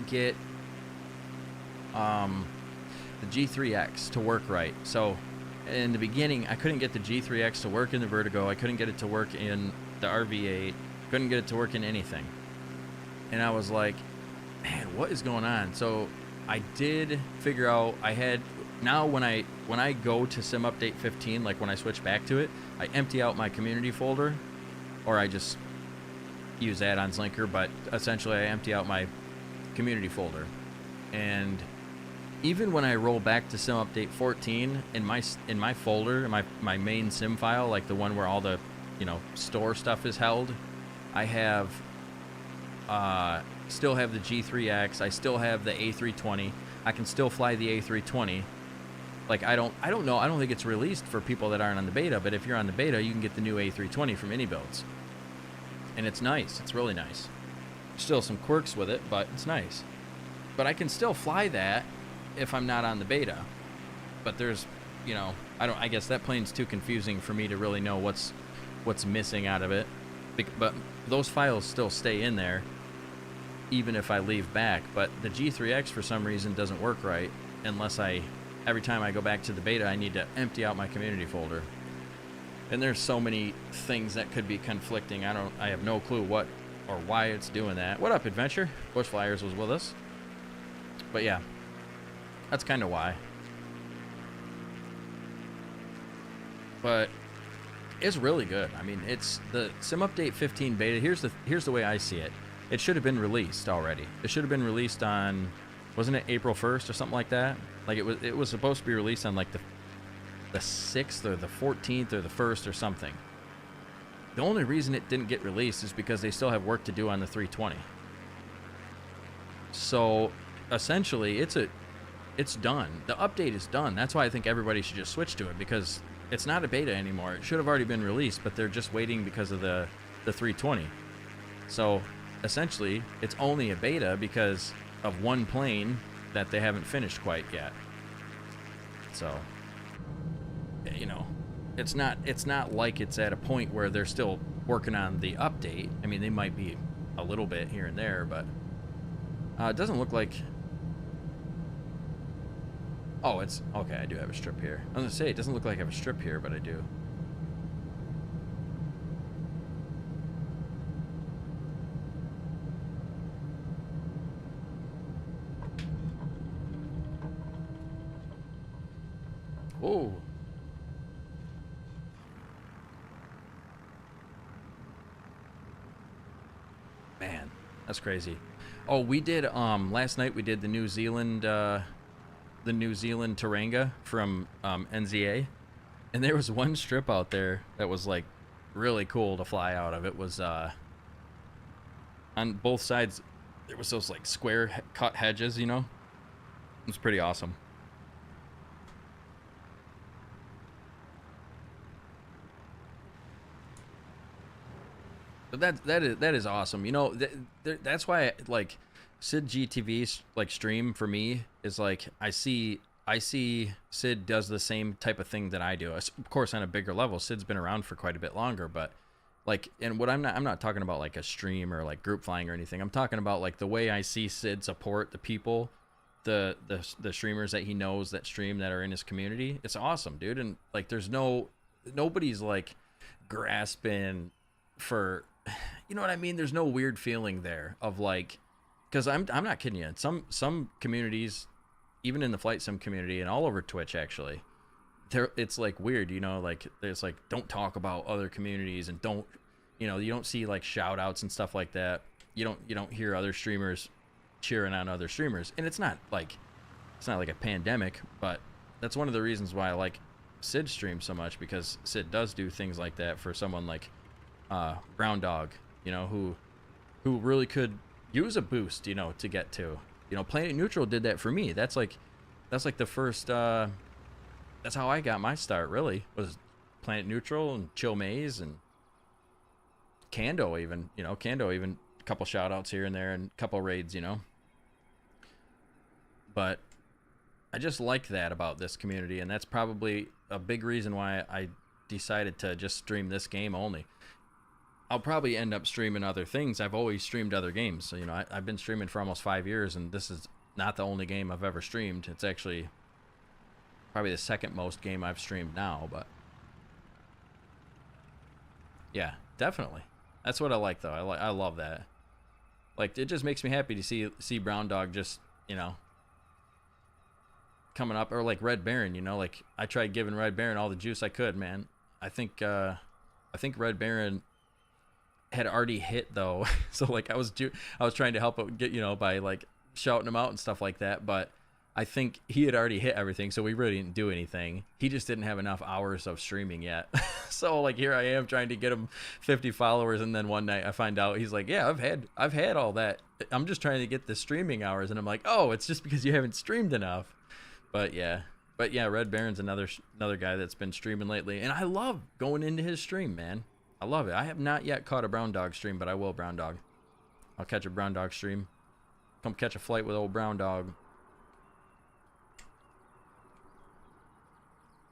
get, the G3X to work right. So in the beginning, I couldn't get the G3X to work in the Vertigo. I couldn't get it to work in the RV8. Couldn't get it to work in anything. And I was like, man, what is going on? So I did figure out I had now when I go to Sim Update 15, like when I switch back to it, I empty out my community folder, or I just use add-ons linker, but essentially I empty out my community folder. And even when I roll back to Sim Update 14, in my folder, my main sim file, like the one where all the, you know, store stuff is held, I have still have the G3X, I still have the A320. I can still fly the A320. Like I don't know, I don't think it's released for people that aren't on the beta, but if you're on the beta, you can get the new A320 from any builds. And it's nice. It's really nice. Still some quirks with it, but it's nice. But I can still fly that if I'm not on the beta. But there's, you know, I guess that plane's too confusing for me to really know what's missing out of it. But those files still stay in there even if I leave back. But the G3X for some reason doesn't work right unless every time I go back to the beta, I need to empty out my community folder. And there's so many things that could be conflicting. I have no clue what or why it's doing that. What up, Adventure? Bush Flyers was with us. But yeah, that's kind of why. But it's really good. I mean, it's the Sim Update 15 beta. Here's the way I see it. It should have been released already. It should have been released on, wasn't it April 1st or something like that? Like it was supposed to be released on like the 6th or the 14th or the 1st or something. The only reason it didn't get released is because they still have work to do on the 320. So essentially it's done. The update is done. That's why I think everybody should just switch to it, because it's not a beta anymore. It should have already been released, but they're just waiting because of the 320. So essentially it's only a beta because of one plane that they haven't finished quite yet. So, you know, it's not like it's at a point where they're still working on the update. I mean, they might be a little bit here and there, but it doesn't look like. Oh, it's okay. I do have a strip here. I was gonna say it doesn't look like I have a strip here, but I do. Whoa. Man, that's crazy. Oh, we did last night we did the New Zealand Taranga from NZA, and there was one strip out there that was like really cool to fly out of. It was on both sides there was those like square cut hedges, you know. It was pretty awesome. But that is awesome. You know, that's why like Sid GTV's like stream for me is like I see Sid does the same type of thing that I do. Of course, on a bigger level. Sid's been around for quite a bit longer, but like, and what I'm not talking about like a stream or like group flying or anything. I'm talking about like the way I see Sid support the people, the streamers that he knows that stream that are in his community. It's awesome, dude. And like, nobody's like grasping for. You know what I mean? There's no weird feeling there of like, because I'm not kidding you. Some communities, even in the flight sim community and all over Twitch actually, it's like weird. You know, like there's like don't talk about other communities and don't, you know, you don't see like shout outs and stuff like that. You don't hear other streamers cheering on other streamers, and it's not like a pandemic, but that's one of the reasons why I like Sid stream so much, because Sid does do things like that for someone like Brown Dog, you know, who really could use a boost, you know, to get to, you know, Planet Neutral did that for me. That's like the first that's how I got my start, really, was Planet Neutral and Chill Maze and Kando even, a couple shout outs here and there and a couple raids, you know. But I just like that about this community, and that's probably a big reason why I decided to just stream this game only. I'll probably end up streaming other things. I've always streamed other games. So, you know, I've been streaming for almost 5 years, and this is not the only game I've ever streamed. It's actually Probably the second most game I've streamed now, but yeah, definitely. That's what I like though. I love that. Like, it just makes me happy to see Brown Dog just, you know, coming up, or like Red Baron, you know, like I tried giving Red Baron all the juice I could, man. I think Red Baron had already hit though. So like I was trying to help it get, you know, by like shouting him out and stuff like that, but I think he had already hit everything, so we really didn't do anything. He just didn't have enough hours of streaming yet. So like here I am trying to get him 50 followers, and then one night I find out he's like, yeah, I've had all that. I'm just trying to get the streaming hours, and I'm like, oh, it's just because you haven't streamed enough. But yeah, Red Baron's another guy that's been streaming lately, and I love going into his stream, man. I love it. I have not yet caught a Brown Dog stream, but I will. Brown Dog. I'll catch a Brown Dog stream. Come catch a flight with old Brown Dog.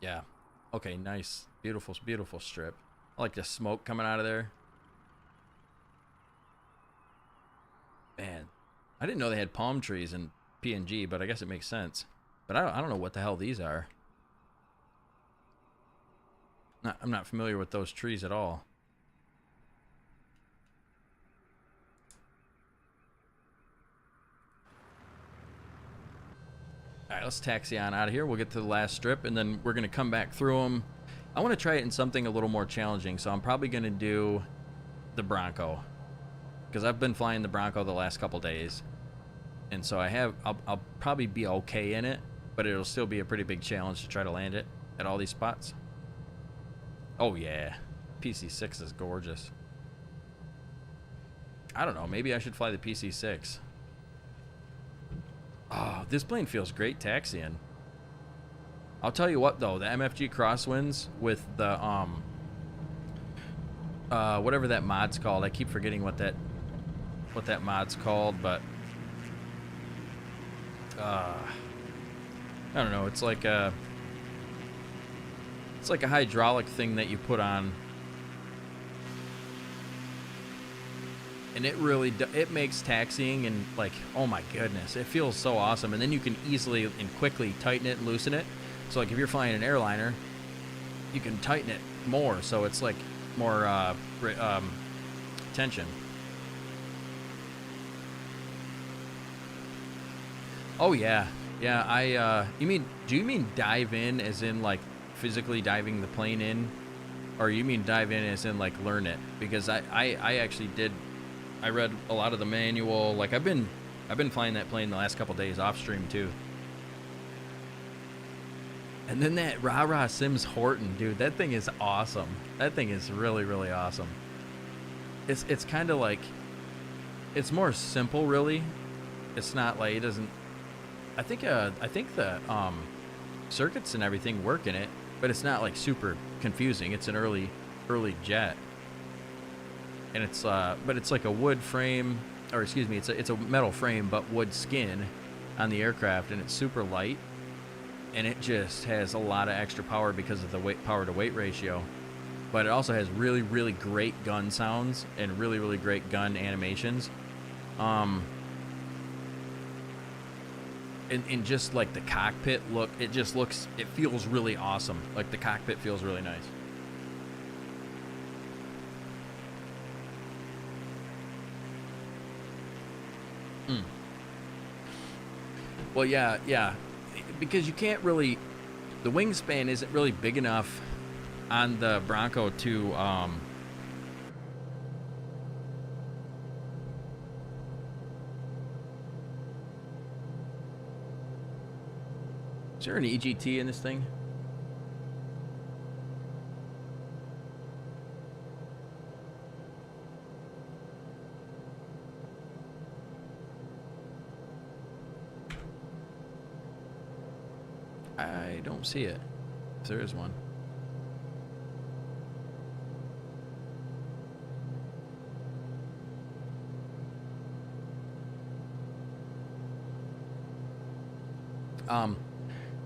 Yeah. Okay, nice. Beautiful, beautiful strip. I like the smoke coming out of there. Man, I didn't know they had palm trees in PNG, but I guess it makes sense. But I don't know what the hell these are. I'm not familiar with those trees at all. All right, let's taxi on out of here. We'll get to the last strip, and then we're going to come back through them. I want to try it in something a little more challenging, so I'm probably going to do the Bronco, because I've been flying the Bronco the last couple days, and so I'll probably be okay in it, but it'll still be a pretty big challenge to try to land it at all these spots. Oh yeah, PC6 is gorgeous. I don't know, maybe I should fly the PC6. Oh, this plane feels great taxiing. I'll tell you what though, the MFG crosswinds with the whatever that mod's called. I keep forgetting what that mod's called, but I don't know. It's like a hydraulic thing that you put on, and it really it makes taxiing, and like, oh my goodness, it feels so awesome. And then you can easily and quickly tighten it and loosen it. So like if you're flying an airliner, you can tighten it more, so it's like more tension. Oh yeah, yeah. Do you mean dive in as in like physically diving the plane in, or you mean dive in as in like learn it? Because I actually did. I read a lot of the manual. Like I've been flying that plane the last couple days off stream too. And then that Rah Sims Horton, dude, that thing is awesome. That thing is really, really awesome. It's kind of like, it's more simple, really. It's not like, it doesn't. I think the circuits and everything work in it, but it's not like super confusing. It's an early jet, and it's but it's like a wood frame, or excuse me, it's a metal frame but wood skin on the aircraft, and it's super light. And it just has a lot of extra power because of the power to weight ratio. But it also has really, really great gun sounds and really, really great gun animations. And just like the cockpit look, it feels really awesome. Like the cockpit feels really nice. Well, yeah. Because you can't really, the wingspan isn't really big enough on the Bronco to is there an EGT in this thing? I don't see it, if there is one.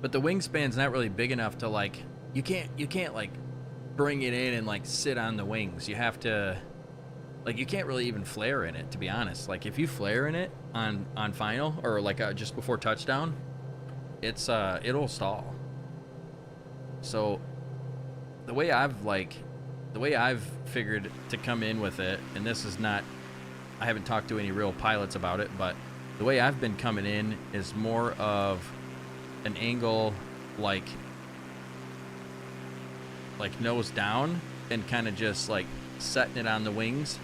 But the wingspan's not really big enough to like, you can't like bring it in and like sit on the wings. You have to, like, you can't really even flare in it, to be honest. Like if you flare in it on final, or like just before touchdown, it's it'll stall. So the way I've figured to come in with it, and this is not, I haven't talked to any real pilots about it, but the way I've been coming in is more of an angle like nose down, and kind of just like setting it on the wings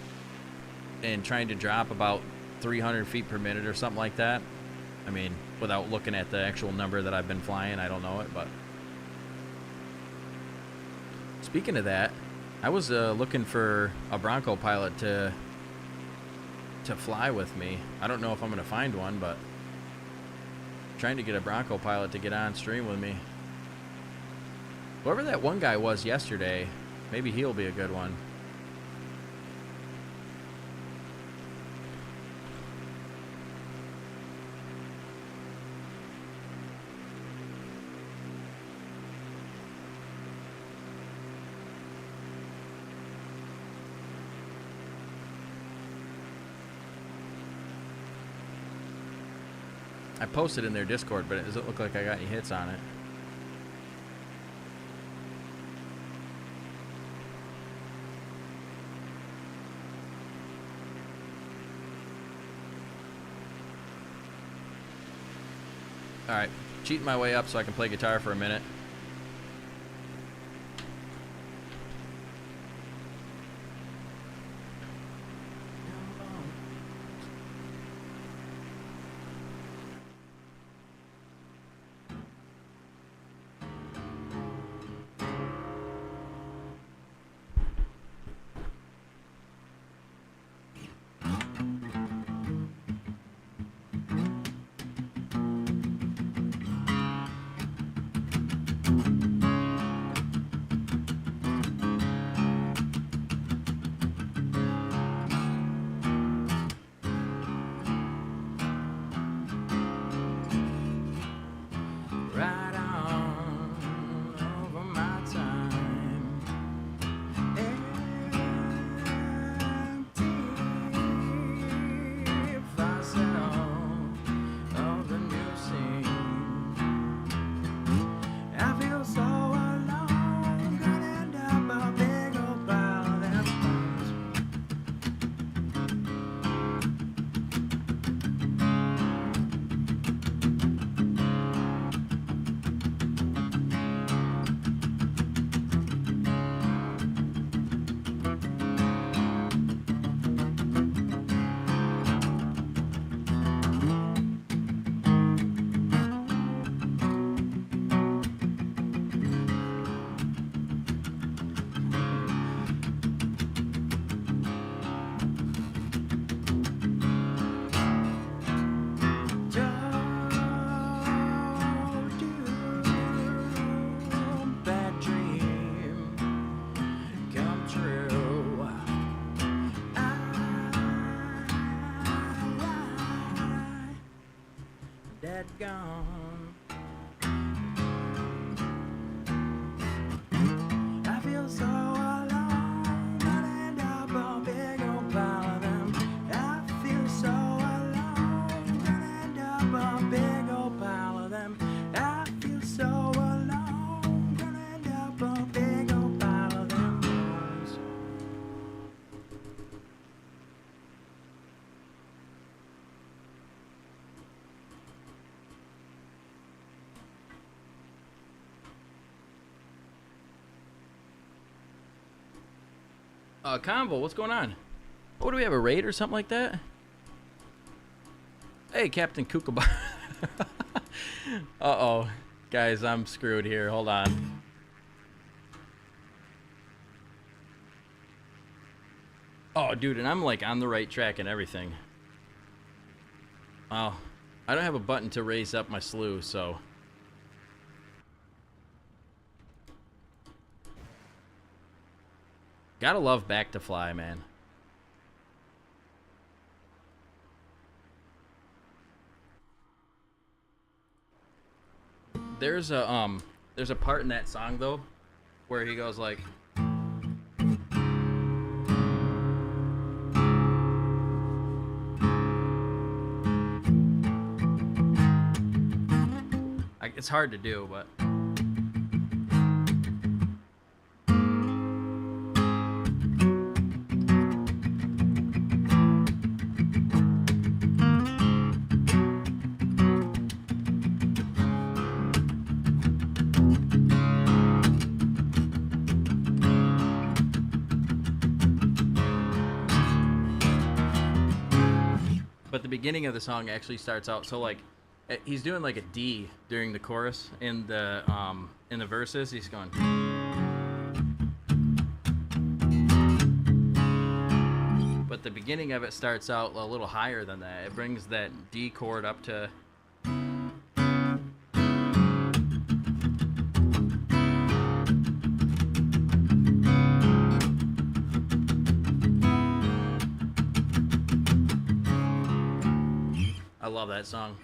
and trying to drop about 300 feet per minute or something like that. I mean, without looking at the actual number that I've been flying, I don't know it. But speaking of that, I was looking for a Bronco pilot to fly with me. I don't know if I'm gonna find one, but trying to get a Bronco pilot to get on stream with me. Whoever that one guy was yesterday, maybe he'll be a good one. I posted in their Discord, but it doesn't look like I got any hits on it. Alright, cheating my way up so I can play guitar for a minute. Right on over my time. Empty if I sell of the new scene. I feel so alone, gonna end up a big old pile of them bones. Bad dream come true. Dead gone. I feel so alone, gonna end up a big old pile of them. I feel so alone, gonna end up a big old pile of them. I feel so alone, gonna end up a big old pile of them bones. Convo, what's going on? What do we have, a raid or something like that? Hey, Captain Kookabar. Uh-oh. Guys, I'm screwed here. Hold on. Oh, dude, and I'm like on the right track and everything. Wow. I don't have a button to raise up my slew, so... Gotta love Back to Fly, man. There's a part in that song though where he goes like, it's hard to do, but But the beginning of the song actually starts out so like he's doing like a D during the chorus in the verses. He's going. But the beginning of it starts out a little higher than that. It brings that D chord up to. I love that song.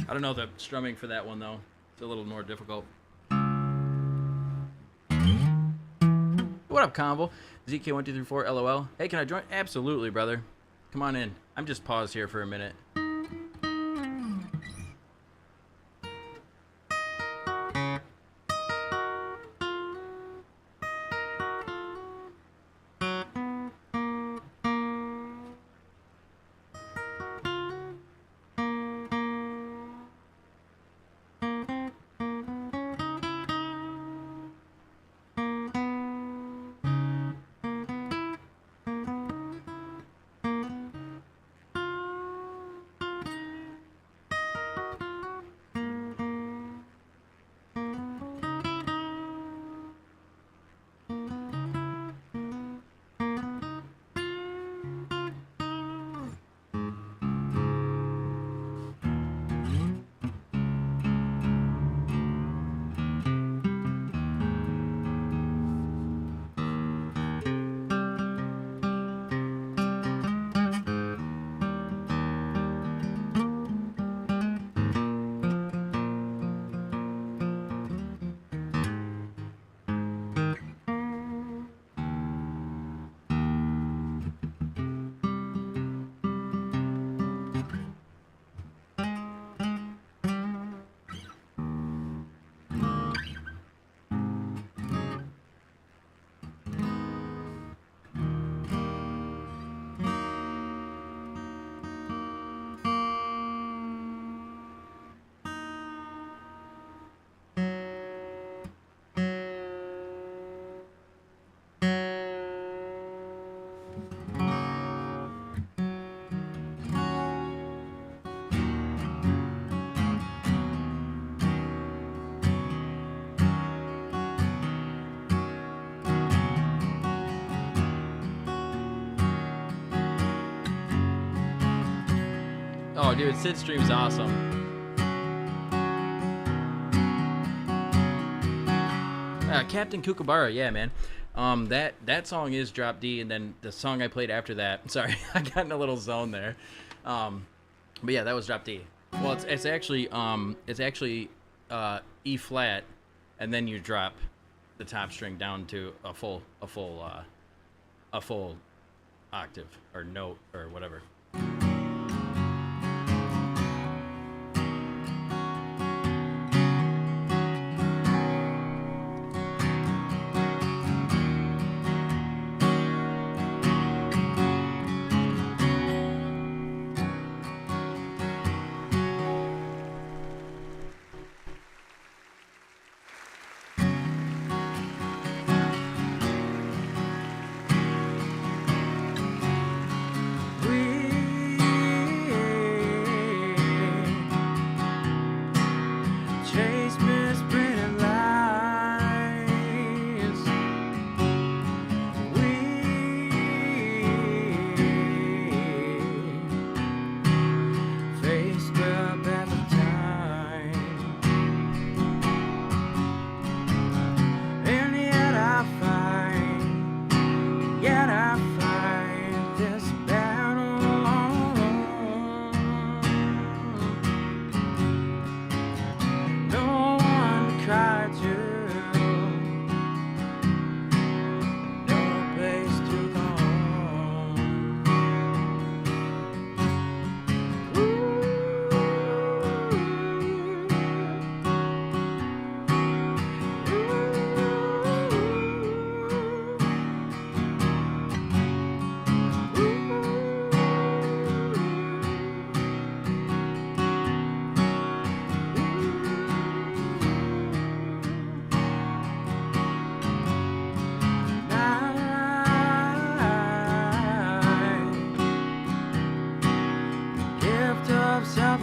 I don't know the strumming for that one though. It's a little more difficult. What up, Convo? ZK1234 LOL. Hey, can I join? Absolutely, brother. Come on in. I'm just paused here for a minute. Oh, dude, Sid Stream's awesome. Captain Kookaburra, yeah, man. That song is Drop D, and then the song I played after that. Sorry, I got in a little zone there. But yeah, that was Drop D. Well, it's actually E flat, and then you drop the top string down to a full octave or note or whatever.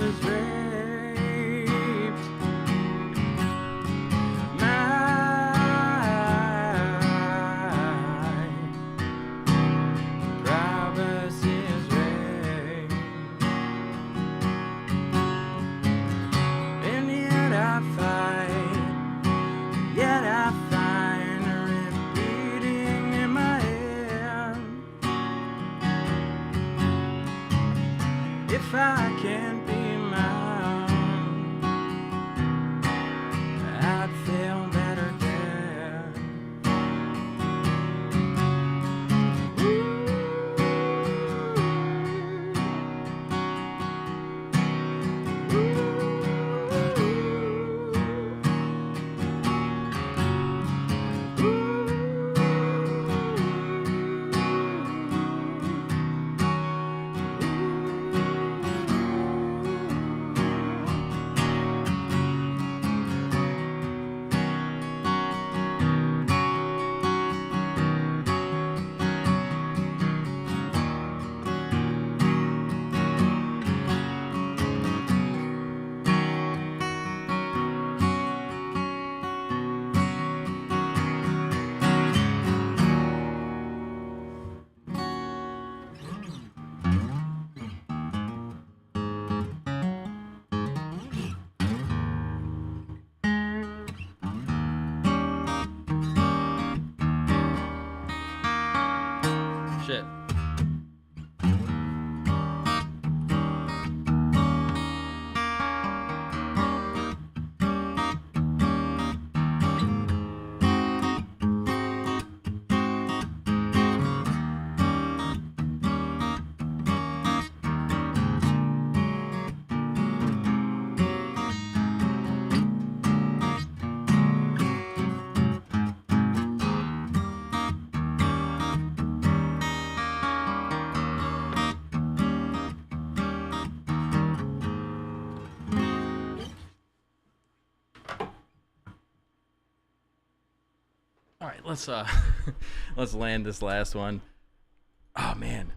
was raped. My privacy is raped. And yet I fight, yet I find her repeating in my head. If I can't be my own, I'd feel better dead. Shit. All right, let's let's land this last one. Oh man.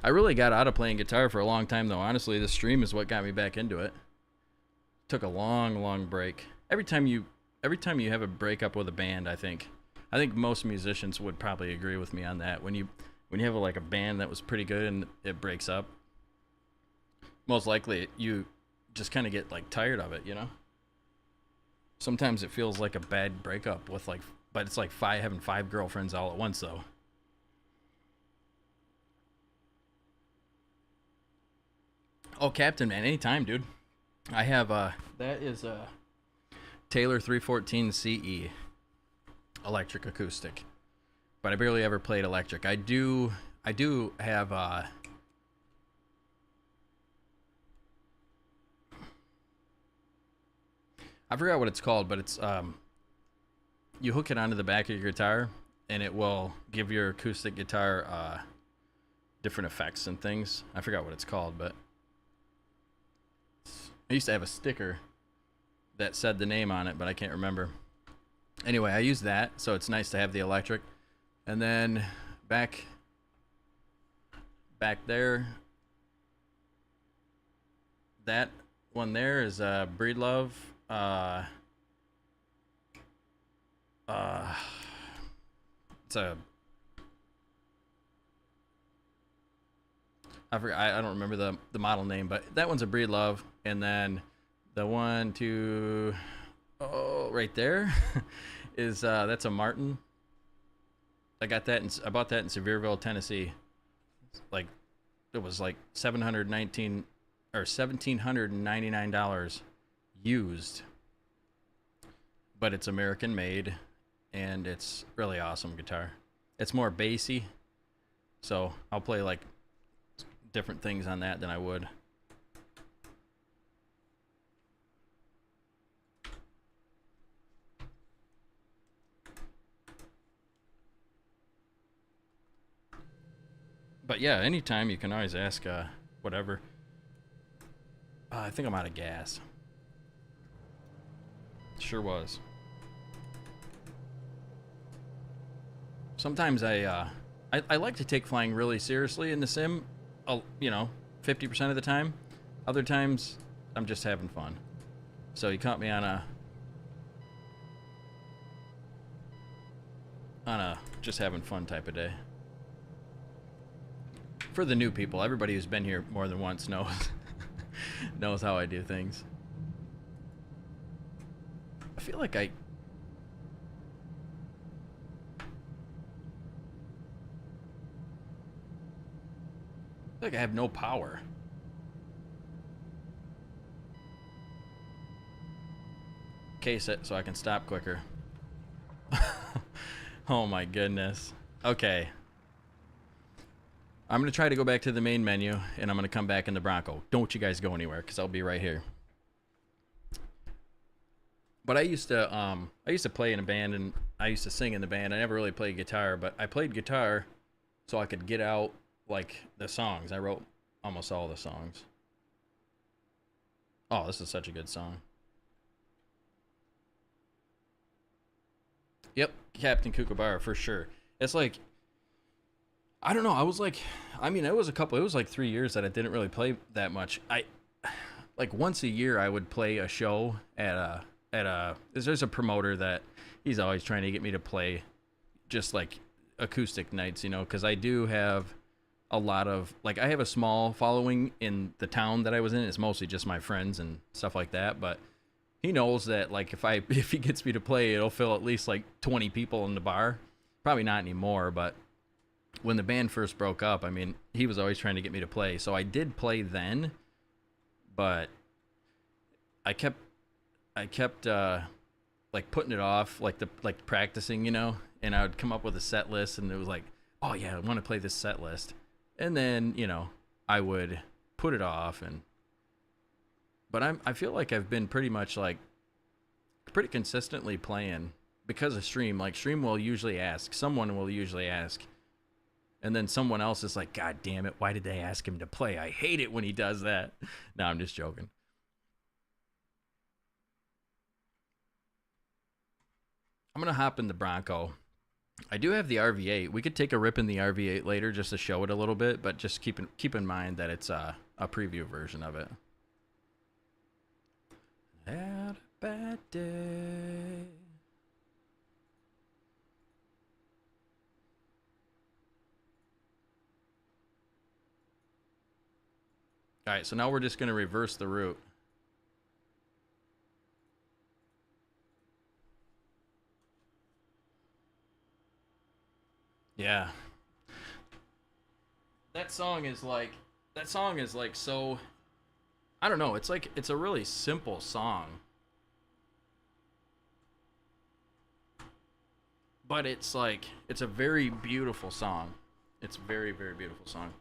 I really got out of playing guitar for a long time though. Honestly, the stream is what got me back into it. Took a long break. Every time you have a breakup with a band, I think most musicians would probably agree with me on that. When you have like a band that was pretty good and it breaks up, most likely you just kind of get like tired of it, you know? Sometimes it feels like a bad breakup with like, but it's like having 5 girlfriends all at once though. Oh, Captain, man, anytime, dude. I have that is a Taylor 314 CE electric acoustic, but I barely ever played electric. I do have I forgot what it's called, but it's you hook it onto the back of your guitar and it will give your acoustic guitar different effects and things. I forgot what it's called, but I used to have a sticker that said the name on it, but I can't remember. Anyway, I use that, so it's nice to have the electric. And then back there, that one there is Breedlove. It's a I forgot, I don't remember the model name, but that one's a Breedlove. And then the one right there is that's a Martin. I bought that in Sevierville, Tennessee. Like it was like $1,799 used, but it's American made and it's really awesome guitar. It's more bassy, so I'll play like different things on that than I would. But yeah, anytime you can always ask whatever. I think I'm out of gas. Sure was. Sometimes I like to take flying really seriously in the sim. You know, 50% of the time. Other times, I'm just having fun. So you caught me on a just having fun type of day. For the new people, everybody who's been here more than once knows knows how I do things. I feel like I have no power. Case it so I can stop quicker. Oh my goodness. Okay. I'm going to try to go back to the main menu, and I'm going to come back in the Bronco. Don't you guys go anywhere, because I'll be right here. But I used to play in a band, and I used to sing in the band. I never really played guitar, but I played guitar so I could get out, like, the songs. I wrote almost all the songs. Oh, this is such a good song. Yep, Captain Kookaburra for sure. It's like, I don't know. I was like, I mean, it was like 3 years that I didn't really play that much. Like once a year I would play a show at there's a promoter that he's always trying to get me to play just like acoustic nights, you know, because I do have a lot of, like, I have a small following in the town that I was in. It's mostly just my friends and stuff like that, but he knows that, like, if he gets me to play, it'll fill at least like 20 people in the bar. Probably not anymore, but when the band first broke up, I mean, he was always trying to get me to play. So I did play then, but I kept like putting it off, like practicing, you know, and I would come up with a set list, and it was like, oh yeah, I want to play this set list. And then, you know, I would put it off, but I feel like I've been pretty much like pretty consistently playing because of Stream. Like, Stream will usually ask, someone will usually ask, and then someone else is like, God damn it, why did they ask him to play? I hate it when he does that. No, I'm just joking. I'm going to hop in the Bronco. I do have the RV8. We could take a rip in the RV8 later just to show it a little bit, but just keep in mind that it's a preview version of it. Had a bad day. All right, so now we're just going to reverse the route. Yeah. That song is like so, I don't know, it's like, it's a really simple song. But it's like, it's a very beautiful song. It's a very, very beautiful song.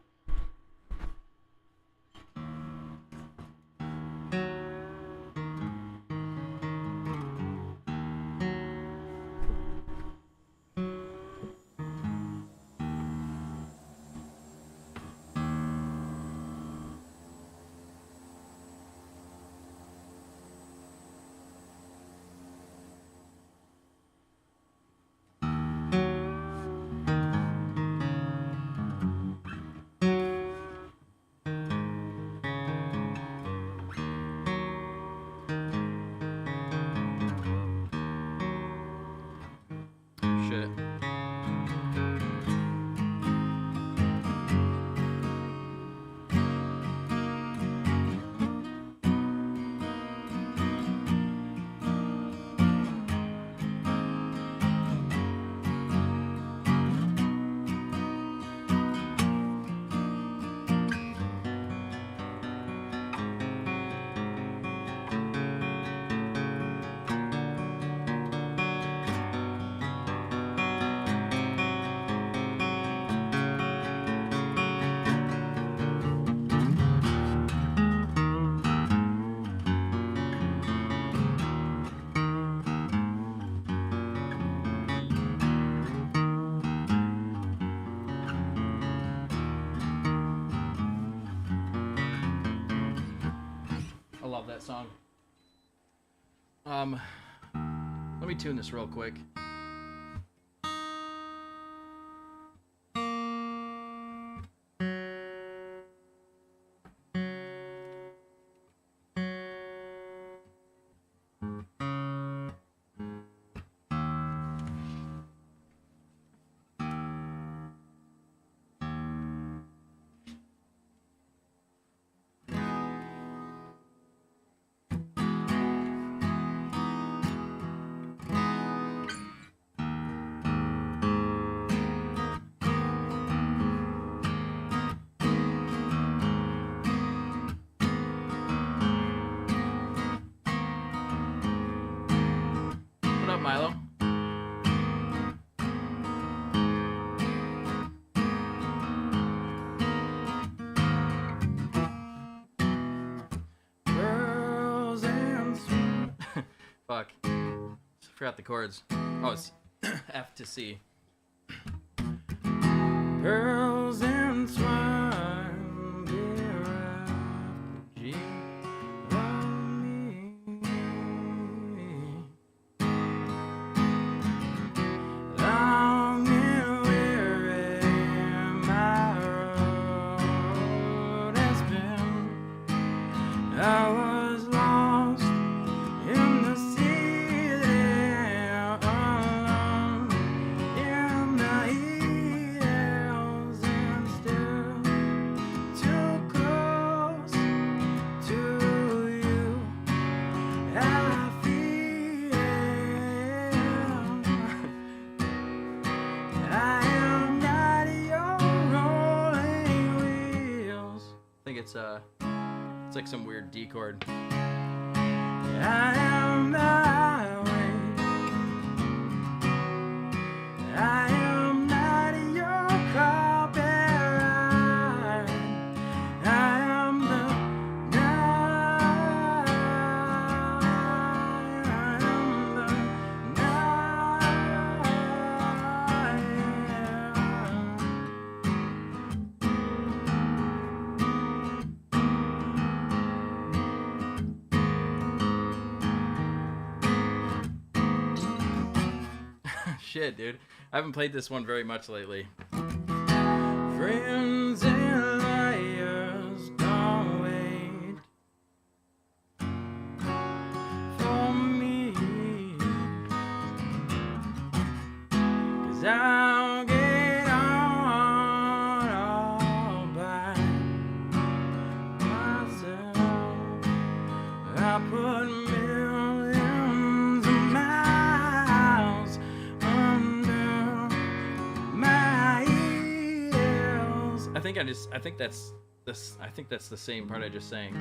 Shit. I love that song. Let me tune this real quick. Milo? Pearls and sweet. Fuck. Forgot the chords. Oh, it's F to C. Pearls and swine, dear G on me. Long and weary my road has been. I was lost in the sea there alone in the hills and still too close to you. I feel I am not your rolling wheels. I think it's like some weird D chord. I am the highway. I am not your carpet ride. I am the night. I am the Shit, dude. I haven't played this one very much lately. Friends and liars, don't wait for me, 'cause I'll get on all by myself. I put millions of miles under my heels. I think that's the same part I just sang.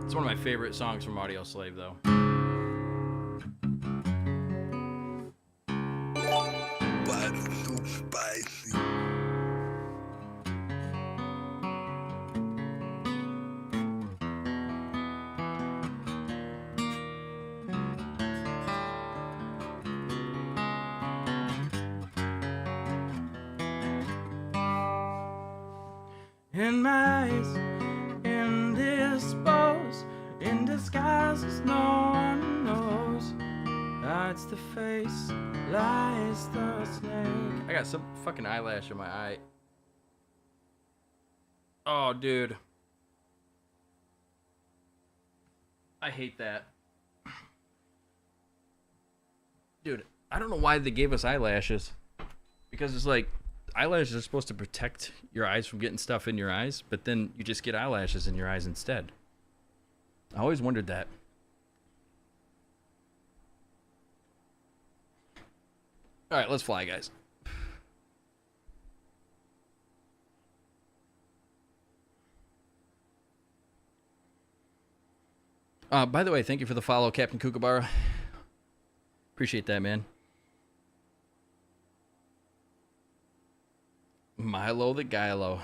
It's one of my favorite songs from Audio Slave, though. In my eyes, indisposed, in disguise as no one knows. Hides the face, lies the snake. I got some fucking eyelash in my eye. Oh, dude. I hate that. Dude, I don't know why they gave us eyelashes. Because it's like, eyelashes are supposed to protect your eyes from getting stuff in your eyes, but then you just get eyelashes in your eyes instead. I always wondered that. All right, let's fly, guys. By the way, thank you for the follow, Captain Kookaburra. Appreciate that, man. Milo the Gilo.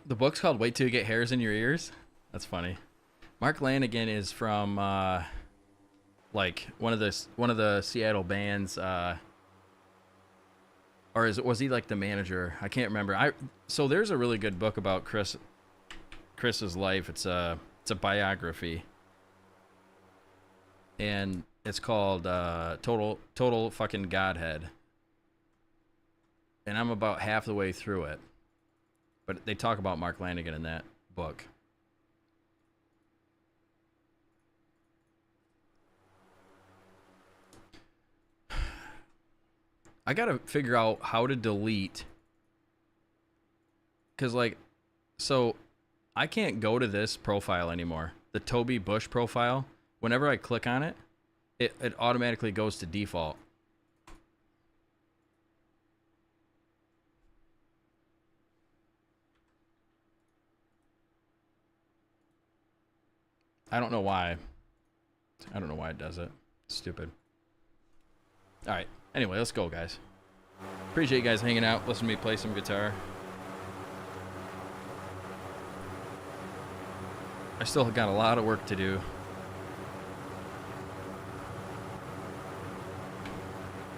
The book's called Wait Till You Get Hairs in Your Ears. That's funny. Mark Lanigan is from like one of the Seattle bands, or was he like the manager? I can't remember. So there's a really good book about Chris's life. It's a biography, and it's called Total Fucking Godhead. And I'm about half the way through it. But they talk about Mark Lanigan in that book. I gotta figure out how to delete. Because, like, so I can't go to this profile anymore. The Toby Bush profile. Whenever I click on it, it automatically goes to default. I don't know why. I don't know why it does it. Stupid. All right. Anyway, let's go, guys. Appreciate you guys hanging out, listening to me play some guitar. I still got a lot of work to do.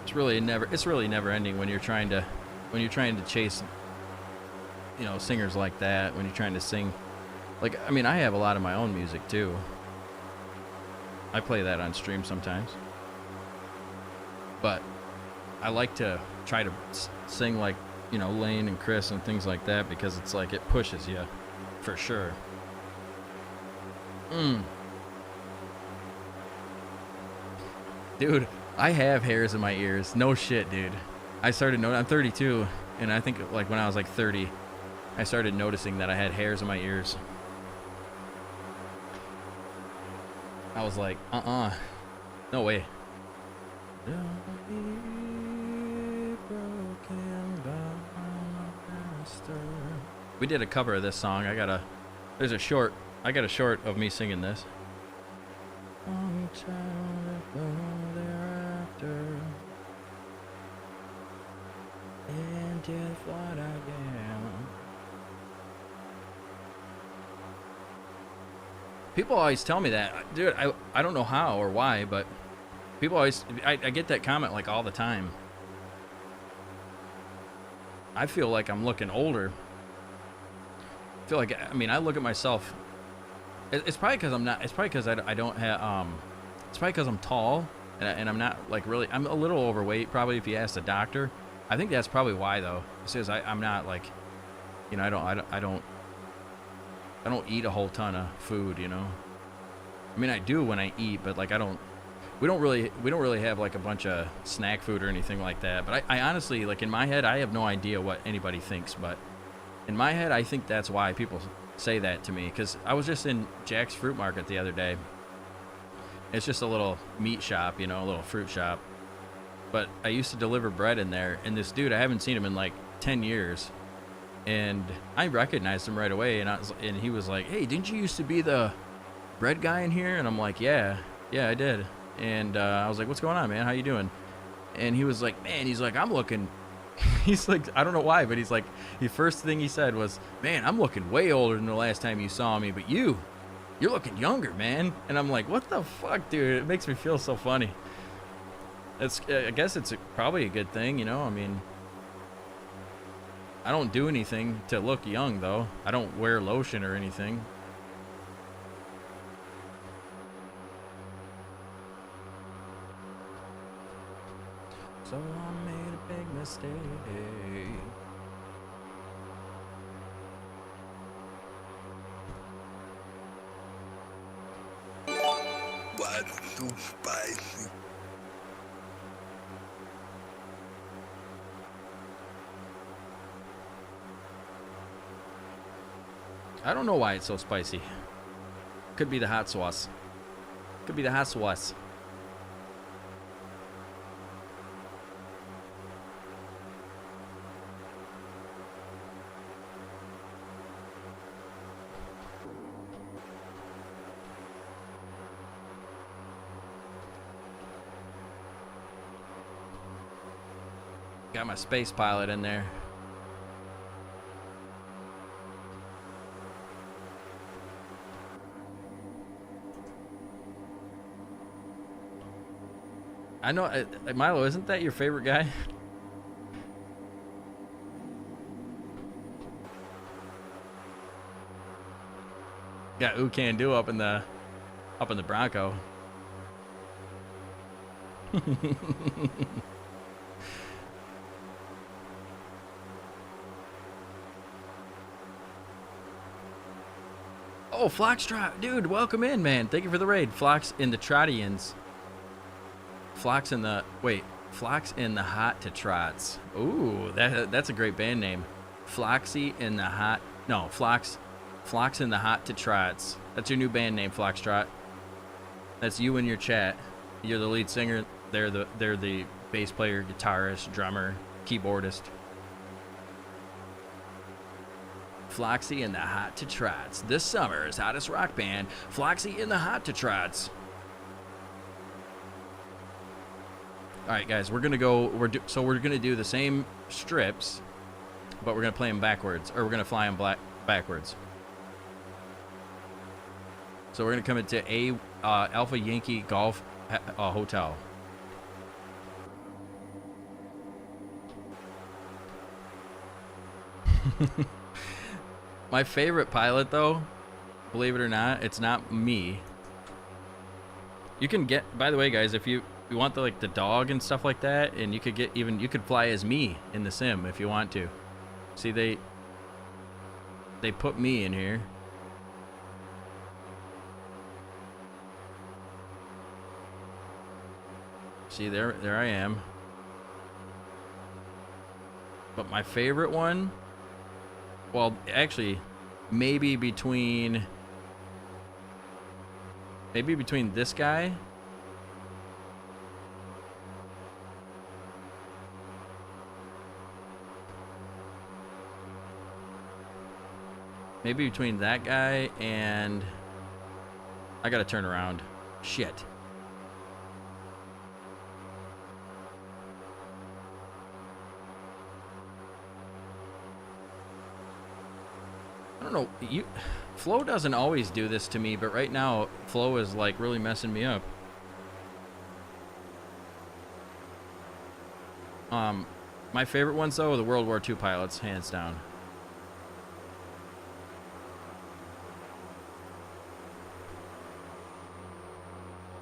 It's really never ending when you're trying to chase, you know, singers like that, when you're trying to sing. Like, I mean, I have a lot of my own music too. I play that on stream sometimes. But I like to try to sing like, you know, Lane and Chris and things like that, because it's like it pushes you for sure. Dude, I have hairs in my ears. No shit, dude. I'm 32, and I think like when I was like 30, I started noticing that I had hairs in my ears. I was like, no way. We did a cover of this song. I got a short of me singing this. Long time ago thereafter, and just what I am. People always tell me that, dude. I don't know how or why, but people always, I get that comment like all the time. I feel like I'm looking older. I feel like, I mean, I look at myself. It's probably because I'm not. It's probably because I don't have. It's probably because I'm tall and I'm not like really. I'm a little overweight. Probably if you ask the doctor, I think that's probably why though. It says I'm not like, you know, I don't eat a whole ton of food. You know, I mean I do when I eat, but like we don't really have like a bunch of snack food or anything like that. But I honestly, like in my head, I have no idea what anybody thinks, but in my head, I think that's why people say that to me, because I was just in Jack's Fruit Market the other day. It's just a little meat shop, you know, a little fruit shop. But I used to deliver bread in there, and this dude, I haven't seen him in like 10 years. And I recognized him right away, and he was like, "Hey, didn't you used to be the bread guy in here?" And I'm like, yeah, I did. And I was like, "What's going on, man? How you doing?" And he was like, "Man," he's like, "I'm looking..." He's like, I don't know why, but he's like, the first thing he said was, "Man, I'm looking way older than the last time you saw me, but you're looking younger, man." And I'm like, what the fuck, dude? It makes me feel so funny. I guess it's probably a good thing, you know? I mean, I don't do anything to look young, though. I don't wear lotion or anything. So I made a big mistake. What's too spicy? I don't know why it's so spicy. Could be the hot sauce. Could be the hot sauce. Got my space pilot in there. I know, Milo, isn't that your favorite guy? Got Ooh Can Do up in the Bronco. Oh, Foxtrot, dude, welcome in, man. Thank you for the raid. Flox in the Trottians. Flox in the Hot to Trots. Ooh, that's a great band name. Floxy in the Hot. No, Flox in the Hot to Trots. That's your new band name, Foxtrot. That's you in your chat. You're the lead singer. They're the bass player, guitarist, drummer, keyboardist. Floxy and the Hot to Trots. This summer's hottest rock band, Floxy and the Hot to Trots. All right, guys, we're gonna go. We're gonna do the same strips, but we're gonna play them backwards, or we're gonna fly them backwards. So we're gonna come into Alpha Yankee Golf Hotel. My favorite pilot, though, believe it or not, it's not me. You can get, by the way, guys, if you want the the dog and stuff like that, and you could fly as me in the sim if you want to. See, they put me in here. See, there I am. But my favorite one, well, actually, maybe between this guy that guy and I gotta turn around. Shit. I don't know, Flo doesn't always do this to me, but right now Flo is like really messing me up. My favorite ones though are the World War II pilots, hands down.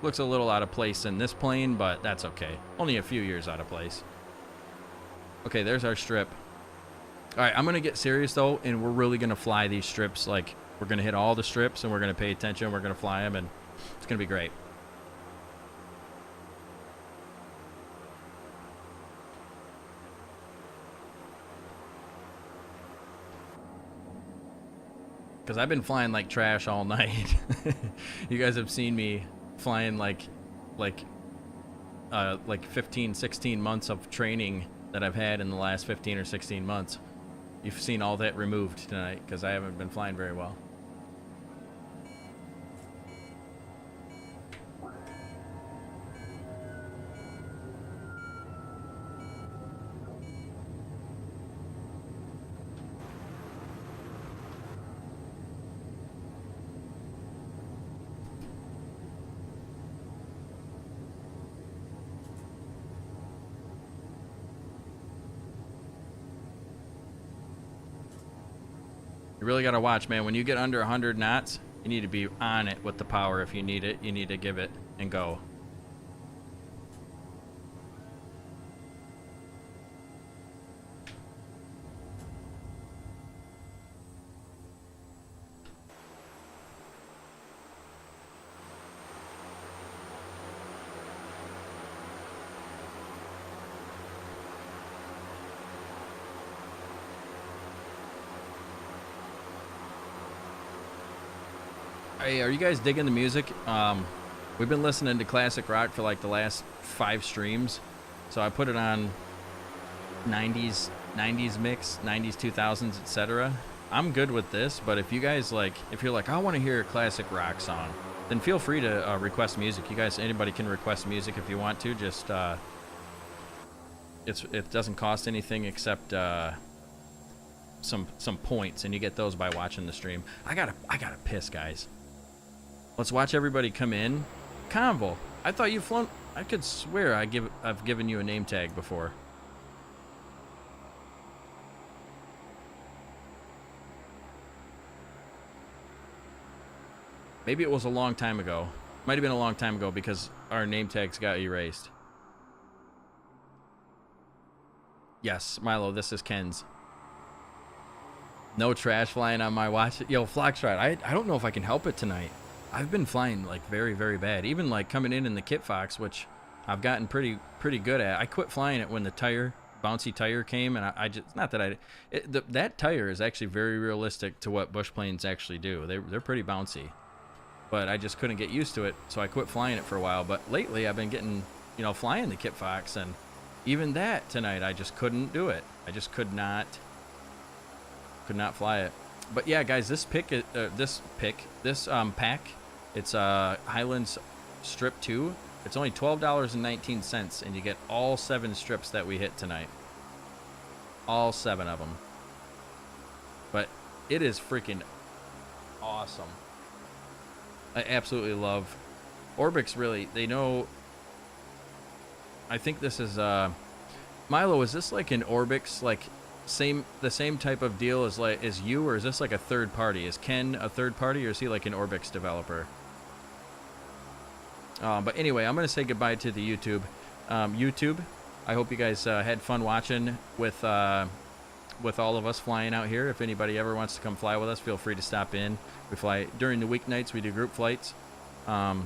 Looks a little out of place in this plane, but that's okay. Only a few years out of place. Okay, there's our strip. All right, I'm gonna get serious though, and we're really gonna fly these strips. Like, we're gonna hit all the strips, and we're gonna pay attention. We're gonna fly them, and it's gonna be great. Because I've been flying like trash all night. You guys have seen me flying like 15, 16 months of training that I've had in the last 15 or 16 months. You've seen all that removed tonight because I haven't been flying very well. You really got to watch, man. When you get under 100 knots, you need to be on it with the power. If you need it, you need to give it and go. Hey, are you guys digging the music? We've been listening to classic rock for like the last 5 streams. So I put it on 90s mix, 90s, 2000s, etc. I'm good with this, but if you guys if you're like, I want to hear a classic rock song, then feel free to request music. You guys, anybody can request music if you want to. Just it doesn't cost anything except some points, and you get those by watching the stream. I gotta piss, guys. Let's watch everybody come in. Convo, I thought you've flown. I could swear I've given you a name tag before. Maybe it was a long time ago. Might have been a long time ago because our name tags got erased. Yes, Milo, this is Ken's. No trash flying on my watch. Yo, Floxtrot, I don't know if I can help it tonight. I've been flying like very, very bad. Even like coming in the Kit Fox, which I've gotten pretty good at. I quit flying it when the bouncy tire came, and I just, not that that tire is actually very realistic to what bush planes actually do. They're pretty bouncy, but I just couldn't get used to it, so I quit flying it for a while. But lately I've been getting, flying the Kit Fox, and even that tonight I just couldn't do it. I just could not fly it. But yeah, guys, this pack, it's Highlands Strip 2. It's only $12.19, and you get all 7 strips that we hit tonight. All 7 of them. But it is freaking awesome. I absolutely love Orbix. Really, they know. I think this is Milo. Is this like an Orbix, like the same type of deal as you, or is this like a third party? Is Ken a third party, or is he like an Orbix developer? But anyway, I'm gonna say goodbye to the YouTube. YouTube, I hope you guys had fun watching with all of us flying out here. If anybody ever wants to come fly with us, feel free to stop in. We fly during the weeknights. We do group flights. But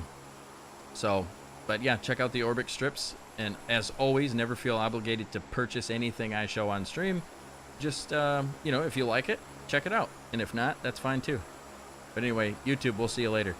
yeah, check out the Orbix strips. And as always, never feel obligated to purchase anything I show on stream. Just, if you like it, check it out. And if not, that's fine too. But anyway, YouTube, we'll see you later.